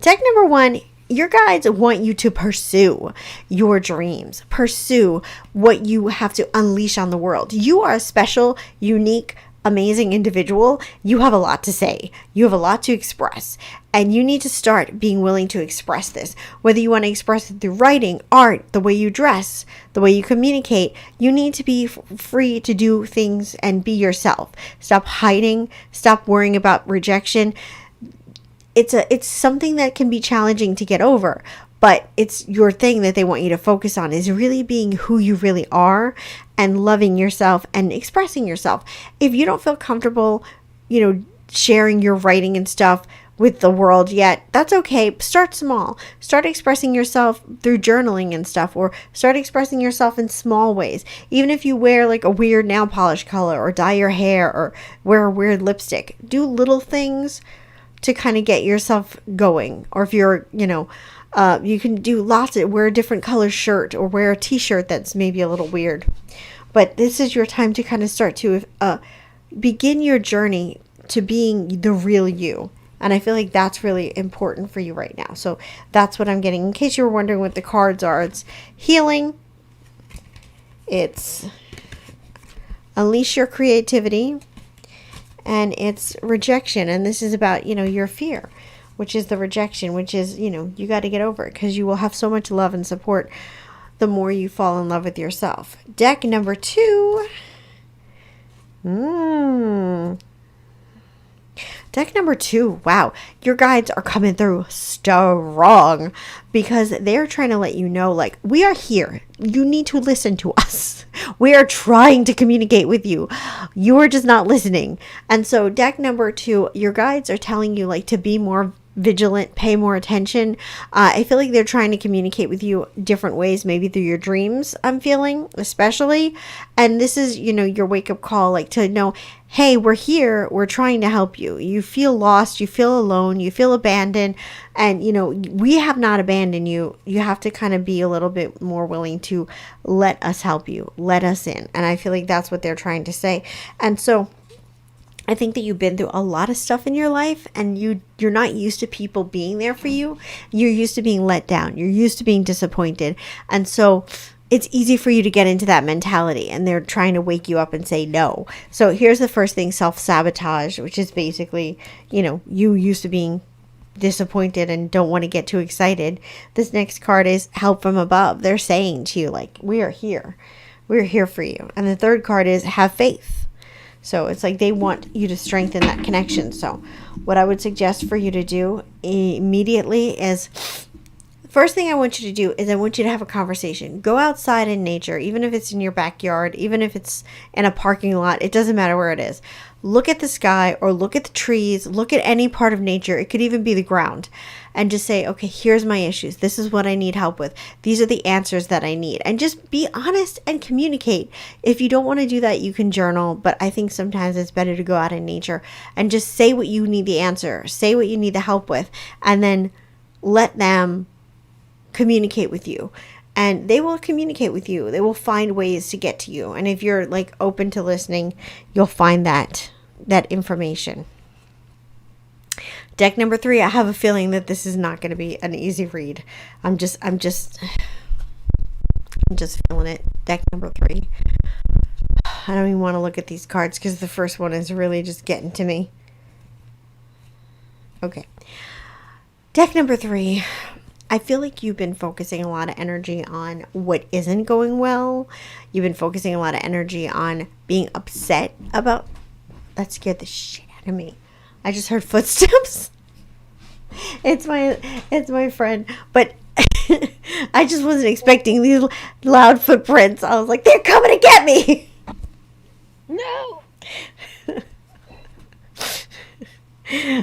Deck number 1. Your guides want you to pursue your dreams, pursue what you have to unleash on the world. You are a special, unique, amazing individual. You have a lot to say. You have a lot to express. And you need to start being willing to express this. Whether you want to express it through writing, art, the way you dress, the way you communicate, you need to be free to do things and be yourself. Stop hiding. Stop worrying about rejection. It's something that can be challenging to get over, but it's your thing that they want you to focus on, is really being who you really are and loving yourself and expressing yourself. If you don't feel comfortable, sharing your writing and stuff with the world yet, that's okay. Start small. Start expressing yourself through journaling and stuff, or start expressing yourself in small ways. Even if you wear like a weird nail polish color, or dye your hair, or wear a weird lipstick, do little things to kind of get yourself going. Or if you're, you can do wear a different color shirt, or wear a t-shirt that's maybe a little weird. But this is your time to kind of start to begin your journey to being the real you. And I feel like that's really important for you right now. So that's what I'm getting. In case you were wondering what the cards are, it's healing. It's unleash your creativity. And it's rejection. And this is about, your fear, which is the rejection, which is, you got to get over it, because you will have so much love and support the more you fall in love with yourself. Deck number 2. Deck number 2. Wow. Your guides are coming through strong, because they're trying to let you know, like, we are here. You need to listen to us. We are trying to communicate with you. You are just not listening. And so deck number 2, your guides are telling you, like, to be more vigilant, pay more attention. I feel like they're trying to communicate with you different ways, maybe through your dreams, I'm feeling, especially. And this is, your wake-up call, like, to know, hey, we're here, we're trying to help you. You feel lost, you feel alone, you feel abandoned, and, we have not abandoned you. You have to kind of be a little bit more willing to let us help you, let us in. And I feel like that's what they're trying to say. And so I think that you've been through a lot of stuff in your life, and you're not used to people being there for you. You're used to being let down. You're used to being disappointed. And so it's easy for you to get into that mentality, and they're trying to wake you up and say no. So here's the first thing, self-sabotage, which is basically, you used to being disappointed and don't want to get too excited. This next card is help from above. They're saying to you, like, we are here. We're here for you. And the third card is have faith. So it's like they want you to strengthen that connection. So what I would suggest for you to do immediately is, first thing I want you to do is I want you to have a conversation. Go outside in nature, even if it's in your backyard, even if it's in a parking lot. It doesn't matter where it is. Look at the sky or look at the trees. Look at any part of nature. It could even be the ground. And just say, okay, here's my issues. This is what I need help with. These are the answers that I need. And just be honest and communicate. If you don't want to do that, you can journal. But I think sometimes it's better to go out in nature and just say what you need the answer. Say what you need the help with. And then let them communicate with you. And they will communicate with you. They will find ways to get to you. And if you're like open to listening, you'll find that information. Deck number 3, I have a feeling that this is not going to be an easy read. I'm just feeling it. Deck number 3. I don't even want to look at these cards because the first one is really just getting to me. Okay. Deck number 3. I feel like you've been focusing a lot of energy on what isn't going well. You've been focusing a lot of energy on being upset about... That scared the shit out of me. I just heard footsteps. It's my friend, but I just wasn't expecting these loud footprints. I was like, they're coming to get me. No.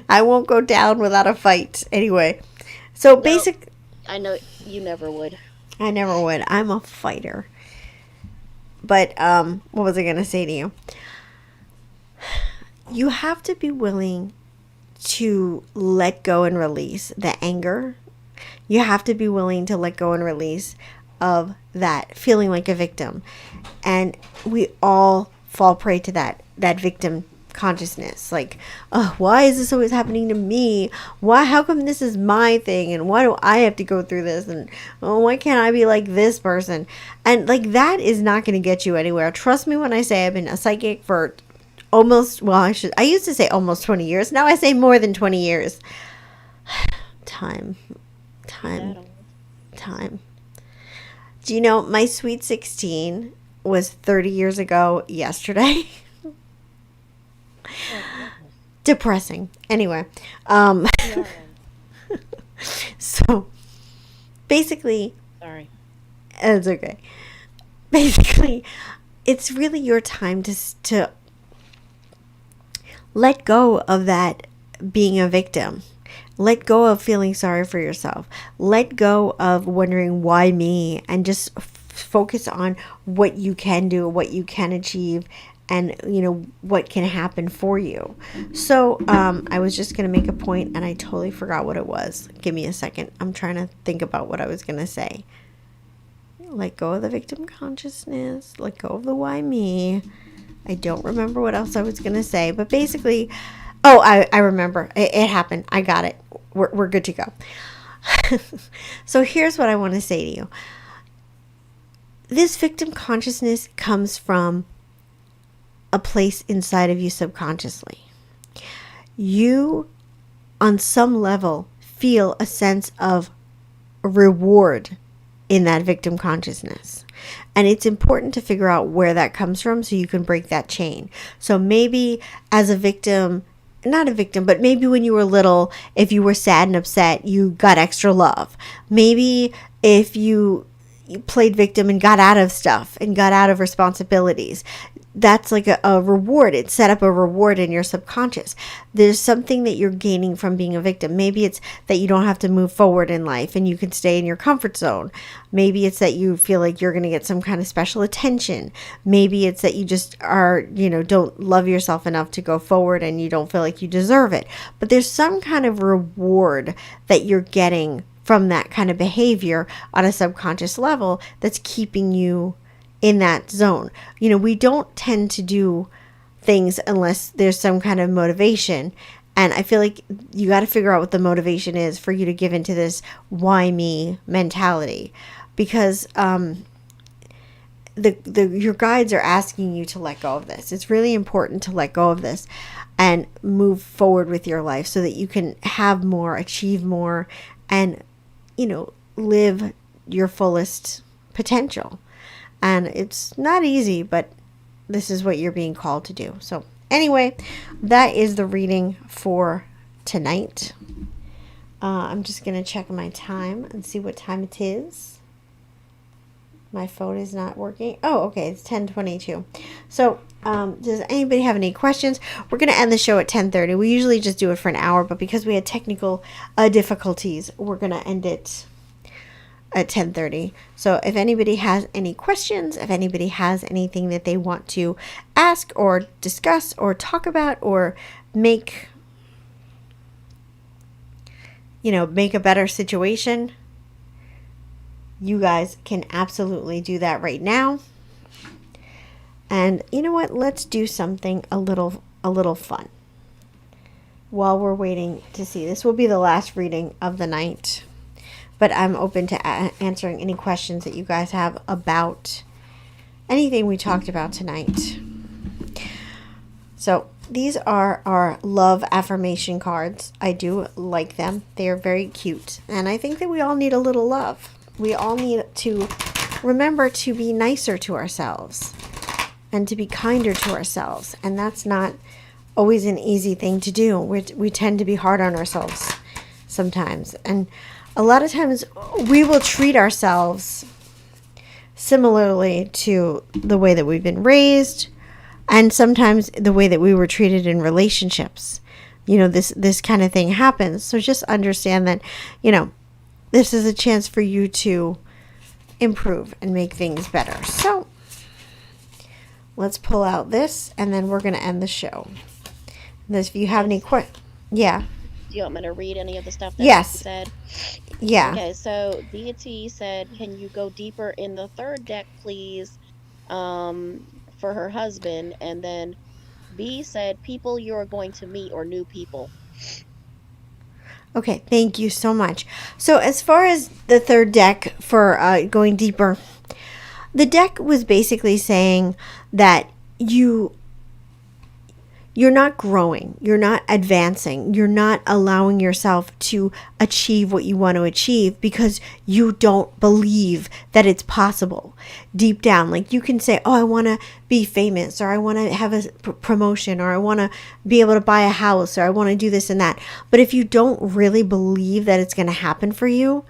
I won't go down without a fight. Anyway, so I know you never would. I never would. I'm a fighter. But what was I gonna say to you? You have to be willing to let go and release the anger. You have to be willing to let go and release of that feeling like a victim. And we all fall prey to that victim consciousness. Like, oh, why is this always happening to me? How come this is my thing? And why do I have to go through this? And why can't I be like this person? And like, that is not going to get you anywhere. Trust me when I say I've been a psychic for I used to say almost 20 years. Now I say more than 20 years. Time. Do you know my Sweet 16 was 30 years ago yesterday? Depressing. Anyway. So basically, Sorry. it's okay. Basically, it's really your time to let go of that being a victim. Let go of feeling sorry for yourself. Let go of wondering why me, and just focus on what you can do, what you can achieve, and what can happen for you. So I was just going to make a point and I totally forgot what it was. Give me a second. I'm trying to think about what I was going to say. Let go of the victim consciousness. Let go of the why me. I don't remember what else I was going to say, but basically, I remember. It happened. I got it. We're good to go. So here's what I want to say to you. This victim consciousness comes from a place inside of you subconsciously. You, on some level, feel a sense of reward in that victim consciousness. And it's important to figure out where that comes from so you can break that chain. So maybe as a victim, not a victim, but maybe when you were little, if you were sad and upset, you got extra love. Maybe if you played victim and got out of stuff and got out of responsibilities, that's like a reward. It set up a reward in your subconscious. There's something that you're gaining from being a victim. Maybe it's that you don't have to move forward in life and you can stay in your comfort zone. Maybe it's that you feel like you're going to get some kind of special attention. Maybe it's that you just are, don't love yourself enough to go forward and you don't feel like you deserve it. But there's some kind of reward that you're getting from that kind of behavior on a subconscious level that's keeping you in that zone. We don't tend to do things unless there's some kind of motivation. And I feel like you got to figure out what the motivation is for you to give into this why me mentality, because your guides are asking you to let go of this. It's really important to let go of this and move forward with your life so that you can have more, achieve more, and, live your fullest potential. And it's not easy, but this is what you're being called to do. So anyway, that is the reading for tonight. I'm just going to check my time and see what time it is. My phone is not working. Oh, okay. It's 10:22. So, does anybody have any questions? We're going to end the show at 10:30. We usually just do it for an hour, but because we had technical difficulties, we're going to end it at 10:30. So if anybody has any questions, if anybody has anything that they want to ask or discuss or talk about or make a better situation, you guys can absolutely do that right now. And you know what? Let's do something a little fun while we're waiting to see. This will be the last reading of the night, but I'm open to answering any questions that you guys have about anything we talked about tonight. So these are our love affirmation cards. I do like them. They are very cute. And I think that we all need a little love. We all need to remember to be nicer to ourselves and to be kinder to ourselves. And that's not always an easy thing to do. We tend to be hard on ourselves sometimes. And a lot of times we will treat ourselves similarly to the way that we've been raised, and sometimes the way that we were treated in relationships. This kind of thing happens. So just understand that, this is a chance for you to improve and make things better. So let's pull out this, and then we're going to end the show. If you have any questions, yeah. Do you want me to read any of the stuff that Yes. you said? Yeah. Okay, so Deity said, can you go deeper in the third deck, please, for her husband? And then B said, people you're going to meet or new people. Okay, thank you so much. So as far as the third deck for going deeper, the deck was basically saying that you're not growing, you're not advancing, you're not allowing yourself to achieve what you want to achieve because you don't believe that it's possible deep down. Like you can say, oh, I want to be famous, or I want to have a promotion, or I want to be able to buy a house, or I want to do this and that. But if you don't really believe that it's going to happen for you,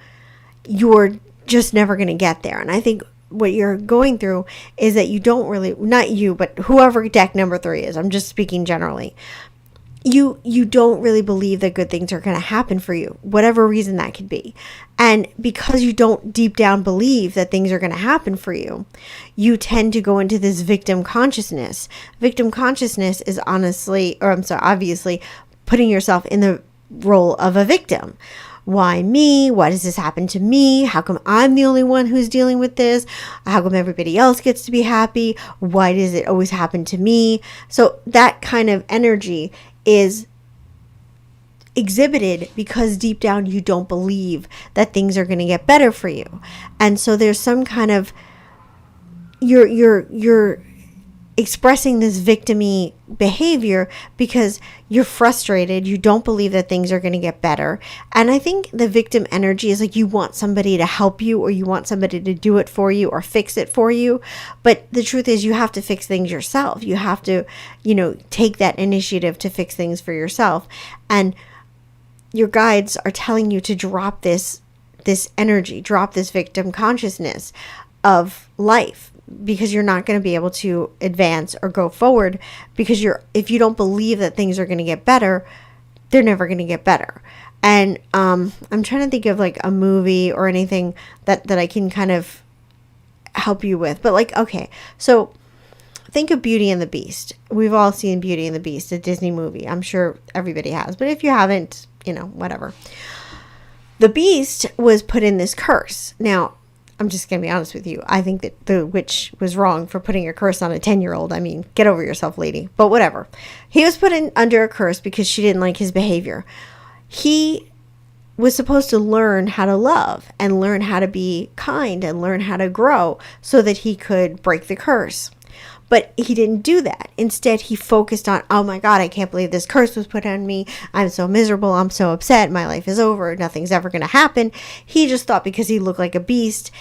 you're just never going to get there. And I think what you're going through is that you don't really, not you, but whoever deck number 3 is, I'm just speaking generally, you don't really believe that good things are going to happen for you, whatever reason that could be. And because you don't deep down believe that things are going to happen for you, you tend to go into this victim consciousness. Victim consciousness is obviously putting yourself in the role of a victim. Why me? Why does this happen to me? How come I'm the only one who's dealing with this? How come everybody else gets to be happy? Why does it always happen to me? So that kind of energy is exhibited because deep down you don't believe that things are going to get better for you. And so there's some kind of you're expressing this victim-y behavior because you're frustrated, you don't believe that things are going to get better. And I think the victim energy is like you want somebody to help you, or you want somebody to do it for you or fix it for you. But the truth is you have to fix things yourself. You have to, take that initiative to fix things for yourself. And your guides are telling you to drop this energy, drop this victim consciousness of life, because you're not going to be able to advance or go forward, because if you don't believe that things are going to get better, they're never going to get better. And I'm trying to think of like a movie or anything that I can kind of help you with. But okay, so think of Beauty and the Beast. We've all seen Beauty and the Beast, a Disney movie. I'm sure everybody has, but if you haven't, whatever. The Beast was put in this curse. Now, I'm just going to be honest with you. I think that the witch was wrong for putting a curse on a 10-year-old. I mean, get over yourself, lady. But whatever. He was put in under a curse because she didn't like his behavior. He was supposed to learn how to love and learn how to be kind and learn how to grow so that he could break the curse. But he didn't do that. Instead, he focused on, oh my God, I can't believe this curse was put on me. I'm so miserable. I'm so upset. My life is over. Nothing's ever going to happen. He just thought because he looked like a beast,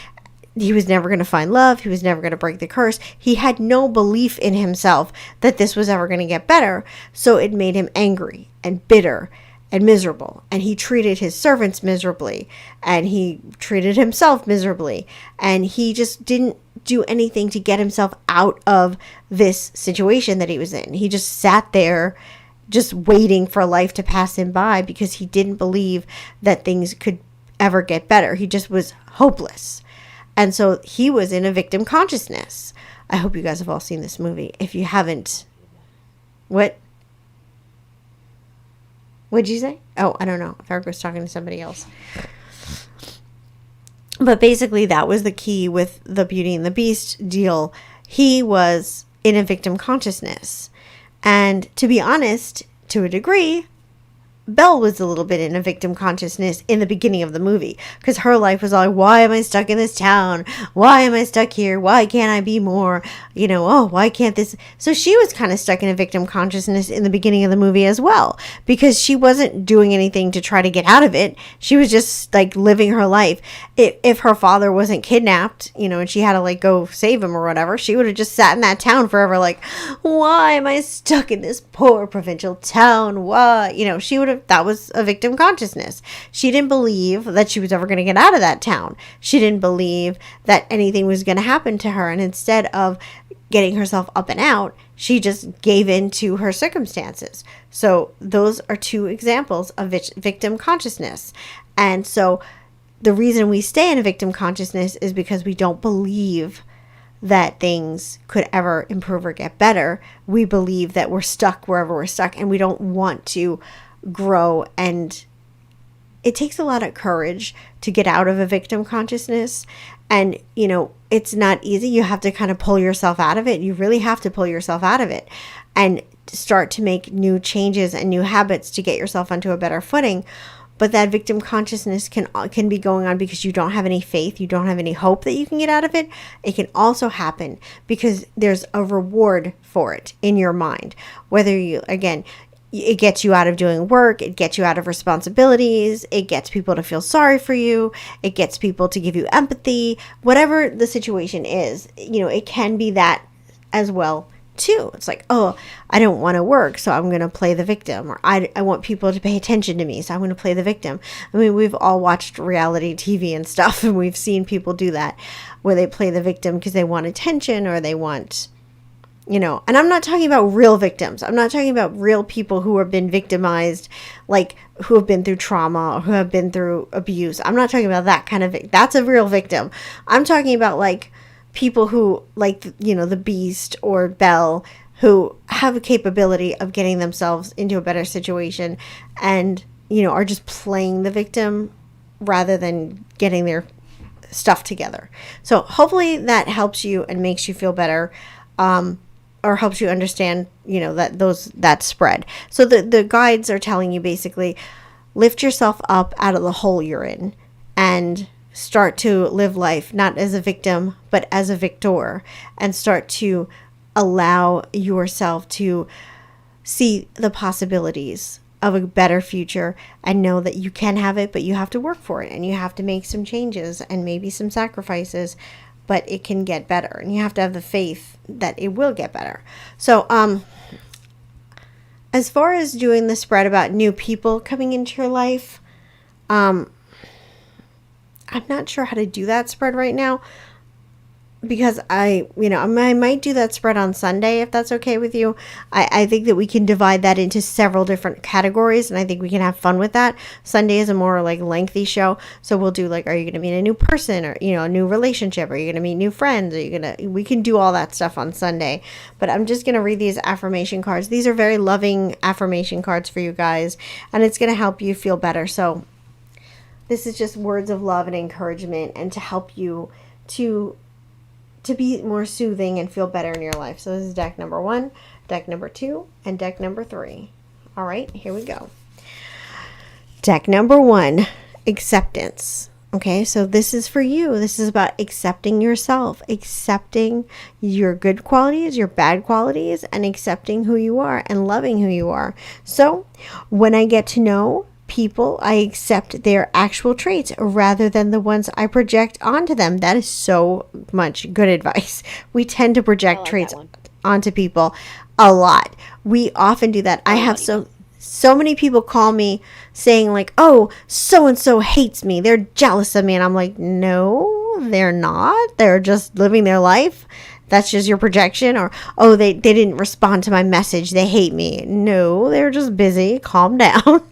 he was never going to find love. He was never going to break the curse. He had no belief in himself that this was ever going to get better. So it made him angry and bitter and miserable. And he treated his servants miserably. And he treated himself miserably. And he just didn't do anything to get himself out of this situation that he was in. He just sat there just waiting for life to pass him by because he didn't believe that things could ever get better. He just was hopeless. And so he was in a victim consciousness. I hope you guys have all seen this movie. If you haven't, what'd you say? Oh, I don't know. Farrah was talking to somebody else. But basically, that was the key with the Beauty and the Beast deal. He was in a victim consciousness. And to be honest, to a degree, Belle was a little bit in a victim consciousness in the beginning of the movie because her life was all like, why am I stuck in this town? Why am I stuck here? Why can't I be more? Oh, why can't this? So she was kind of stuck in a victim consciousness in the beginning of the movie as well because she wasn't doing anything to try to get out of it. She was just like living her life. If her father wasn't kidnapped, and she had to like go save him or whatever, she would have just sat in that town forever like, why am I stuck in this poor provincial town? Why? She would have. That was a victim consciousness. She didn't believe that she was ever going to get out of that town. She didn't believe that anything was going to happen to her. And instead of getting herself up and out, she just gave in to her circumstances. So those are two examples of victim consciousness. And so the reason we stay in a victim consciousness is because we don't believe that things could ever improve or get better. We believe that we're stuck wherever we're stuck and we don't want to grow. And it takes a lot of courage to get out of a victim consciousness. And, it's not easy. You have to kind of pull yourself out of it. You really have to pull yourself out of it and start to make new changes and new habits to get yourself onto a better footing. But that victim consciousness can be going on because you don't have any faith, you don't have any hope that you can get out of it. It can also happen because there's a reward for it in your mind. Whether it gets you out of doing work, it gets you out of responsibilities, it gets people to feel sorry for you, it gets people to give you empathy, whatever the situation is, it can be that as well too. It's like, oh, I don't want to work, so I'm going to play the victim. Or I want people to pay attention to me, so I'm going to play the victim. I mean, we've all watched reality TV and stuff, and we've seen people do that, where they play the victim because they want attention or they want, and I'm not talking about real victims. I'm not talking about real people who have been victimized, like who have been through trauma or who have been through abuse. I'm not talking about that kind of, that's a real victim. I'm talking about like people who, like, the Beast or Belle, who have a capability of getting themselves into a better situation and, are just playing the victim rather than getting their stuff together. So hopefully that helps you and makes you feel better, or helps you understand, that spread. So the guides are telling you basically, lift yourself up out of the hole you're in and start to live life not as a victim, but as a victor, and start to allow yourself to see the possibilities of a better future and know that you can have it, but you have to work for it and you have to make some changes and maybe some sacrifices, but it can get better and you have to have the faith that it will get better. So, as far as doing the spread about new people coming into your life, I'm not sure how to do that spread right now because I might do that spread on Sunday if that's okay with you. I think that we can divide that into several different categories and I think we can have fun with that. Sunday is a more like lengthy show. So we'll do like, are you going to meet a new person or, a new relationship? Are you going to meet new friends? We can do all that stuff on Sunday, but I'm just going to read these affirmation cards. These are very loving affirmation cards for you guys and it's going to help you feel better. So this is just words of love and encouragement and to help you to be more soothing and feel better in your life. So this is deck number 1, deck number 2, and deck number 3. All right, here we go. Deck number 1, acceptance. Okay, so this is for you. This is about accepting yourself, accepting your good qualities, your bad qualities, and accepting who you are and loving who you are. So when I get to know people, I accept their actual traits rather than the ones I project onto them. That is so much good advice. We tend to project traits onto people a lot. We often do that. I have so many people call me saying like, oh, so and so hates me, they're jealous of me, and I'm like, no, they're not. They're just living their life. That's just your projection. Or, oh, they didn't respond to my message, they hate me. No, they're just busy. Calm down.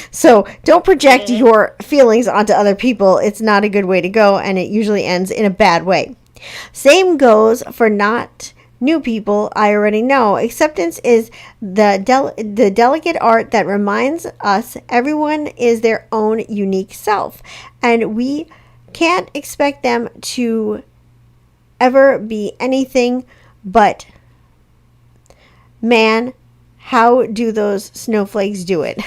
So don't project your feelings onto other people. It's not a good way to go, and it usually ends in a bad way. Same goes for not new people I already know. Acceptance is the delicate art that reminds us everyone is their own unique self, and we can't expect them to ever be anything but man. How do those snowflakes do it?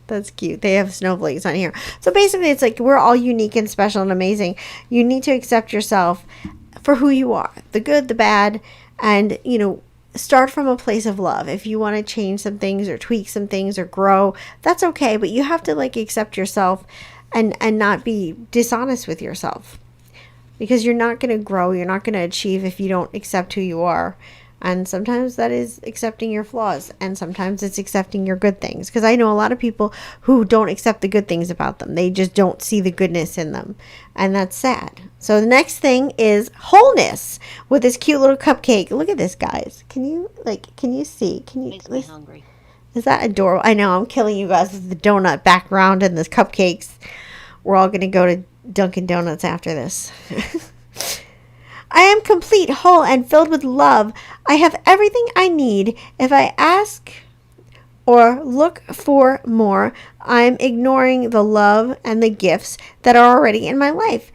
That's cute. They have snowflakes on here. So basically, it's like we're all unique and special and amazing. You need to accept yourself for who you are, the good, the bad, and, you know, start from a place of love. If you want to change some things or tweak some things or grow, that's okay. But you have to like accept yourself and not be dishonest with yourself, because you're not going to grow. You're not going to achieve if you don't accept who you are. And sometimes that is accepting your flaws, and sometimes it's accepting your good things. Because I know a lot of people who don't accept the good things about them. They just don't see the goodness in them. And that's sad. So the next thing is wholeness with this cute little cupcake. Look at this, guys. Can you see? Makes me hungry. Is that adorable? I know, I'm killing you guys with the donut background and the cupcakes. We're all going to go to Dunkin' Donuts after this. I am complete, whole, and filled with love. I have everything I need. If I ask or look for more, I'm ignoring the love and the gifts that are already in my life.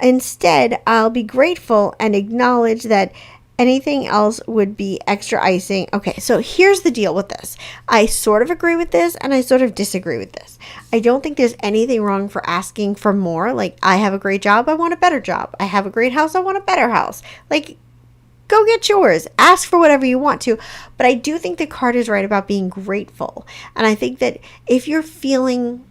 Instead, I'll be grateful and acknowledge that anything else would be extra icing. Okay, so here's the deal with this. I sort of agree with this and I sort of disagree with this. I don't think there's anything wrong for asking for more. Like, I have a great job, I want a better job. I have a great house, I want a better house. Like, go get yours. Ask for whatever you want to. But I do think the card is right about being grateful. And I think that if you're feeling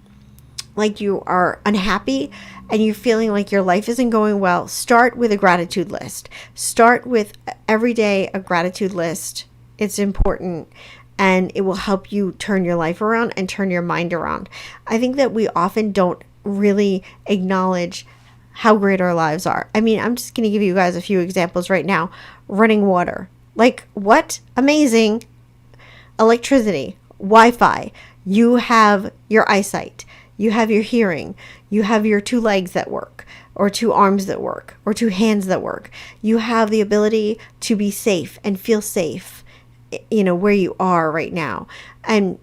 like you are unhappy and you're feeling like your life isn't going well, start with a gratitude list. Start with every day a gratitude list. It's important, and it will help you turn your life around and turn your mind around. I think that we often don't really acknowledge how great our lives are. I mean, I'm just going to give you guys a few examples right now. Running water. Like, what? Amazing. Electricity. Wi-Fi. You have your eyesight. You have your hearing. You have your 2 legs that work, or 2 arms that work, or 2 hands that work. You have the ability to be safe and feel safe, you know, where you are right now. And,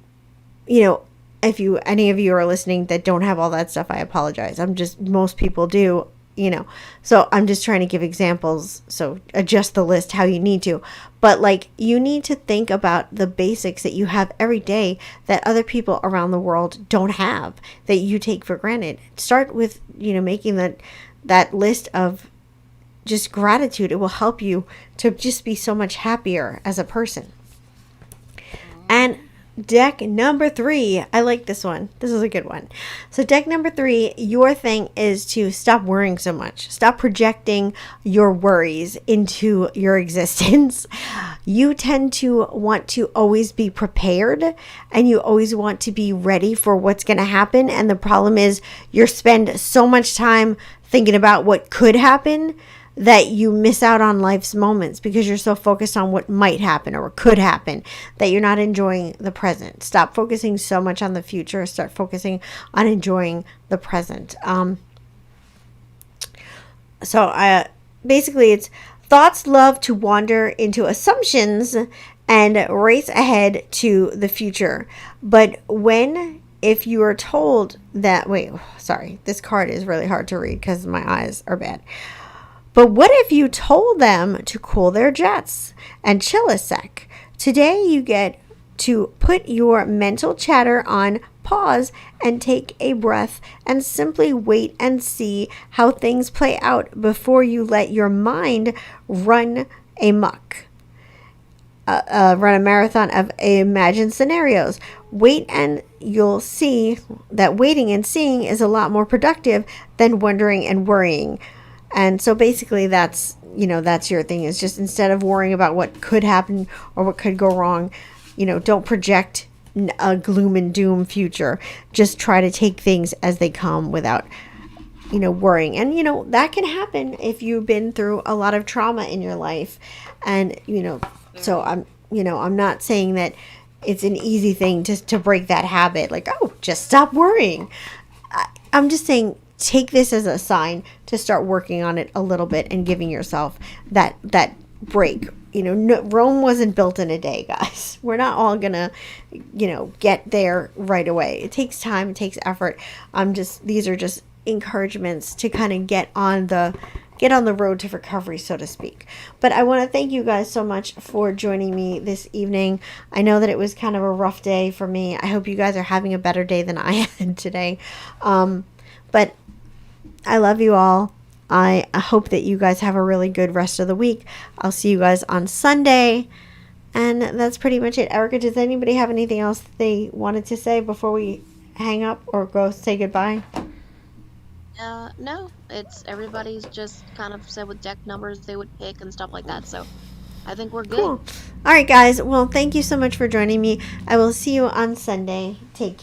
you know, if any of you are listening that don't have all that stuff, I apologize. Most people do, you know. So I'm just trying to give examples. So adjust the list how you need to. But like, you need to think about the basics that you have every day that other people around the world don't have, that you take for granted. Start with, you know, making that list of just gratitude. It will help you to just be so much happier as a person. And deck number 3, I like this one. This is a good one. So deck number 3, your thing is to stop worrying so much. Stop projecting your worries into your existence. You tend to want to always be prepared, and you always want to be ready for what's going to happen. And the problem is you spend so much time thinking about what could happen that you miss out on life's moments because you're so focused on what might happen or what could happen that you're not enjoying the present. Stop focusing so much on the future. Start focusing on enjoying the present. Basically, it's thoughts love to wander into assumptions and race ahead to the future. But if you are told that, this card is really hard to read because my eyes are bad. But what if you told them to cool their jets and chill a sec? Today you get to put your mental chatter on pause and take a breath and simply wait and see how things play out before you let your mind run amok. Run a marathon of imagined scenarios. Wait and you'll see that waiting and seeing is a lot more productive than wondering and worrying. And so basically that's your thing, is just instead of worrying about what could happen or what could go wrong, don't project a gloom and doom future. Just try to take things as they come without worrying. And that can happen if you've been through a lot of trauma in your life. And so I'm not saying that it's an easy thing to break that habit, like, oh, just stop worrying. I'm just saying, take this as a sign to start working on it a little bit and giving yourself that break. Rome wasn't built in a day, guys. We're not all gonna get there right away. It takes time, it takes effort. These are just encouragements to kind of get on the road to recovery, so to speak. But I want to thank you guys so much for joining me this evening. I know that it was kind of a rough day for me. I hope you guys are having a better day than I had today. But I love you all. I hope that you guys have a really good rest of the week. I'll see you guys on Sunday. And that's pretty much it. Erica, does anybody have anything else that they wanted to say before we hang up or go say goodbye? No, it's everybody's just kind of said with deck numbers they would pick and stuff like that. So I think we're good. Cool. All right, guys. Well, thank you so much for joining me. I will see you on Sunday. Take care.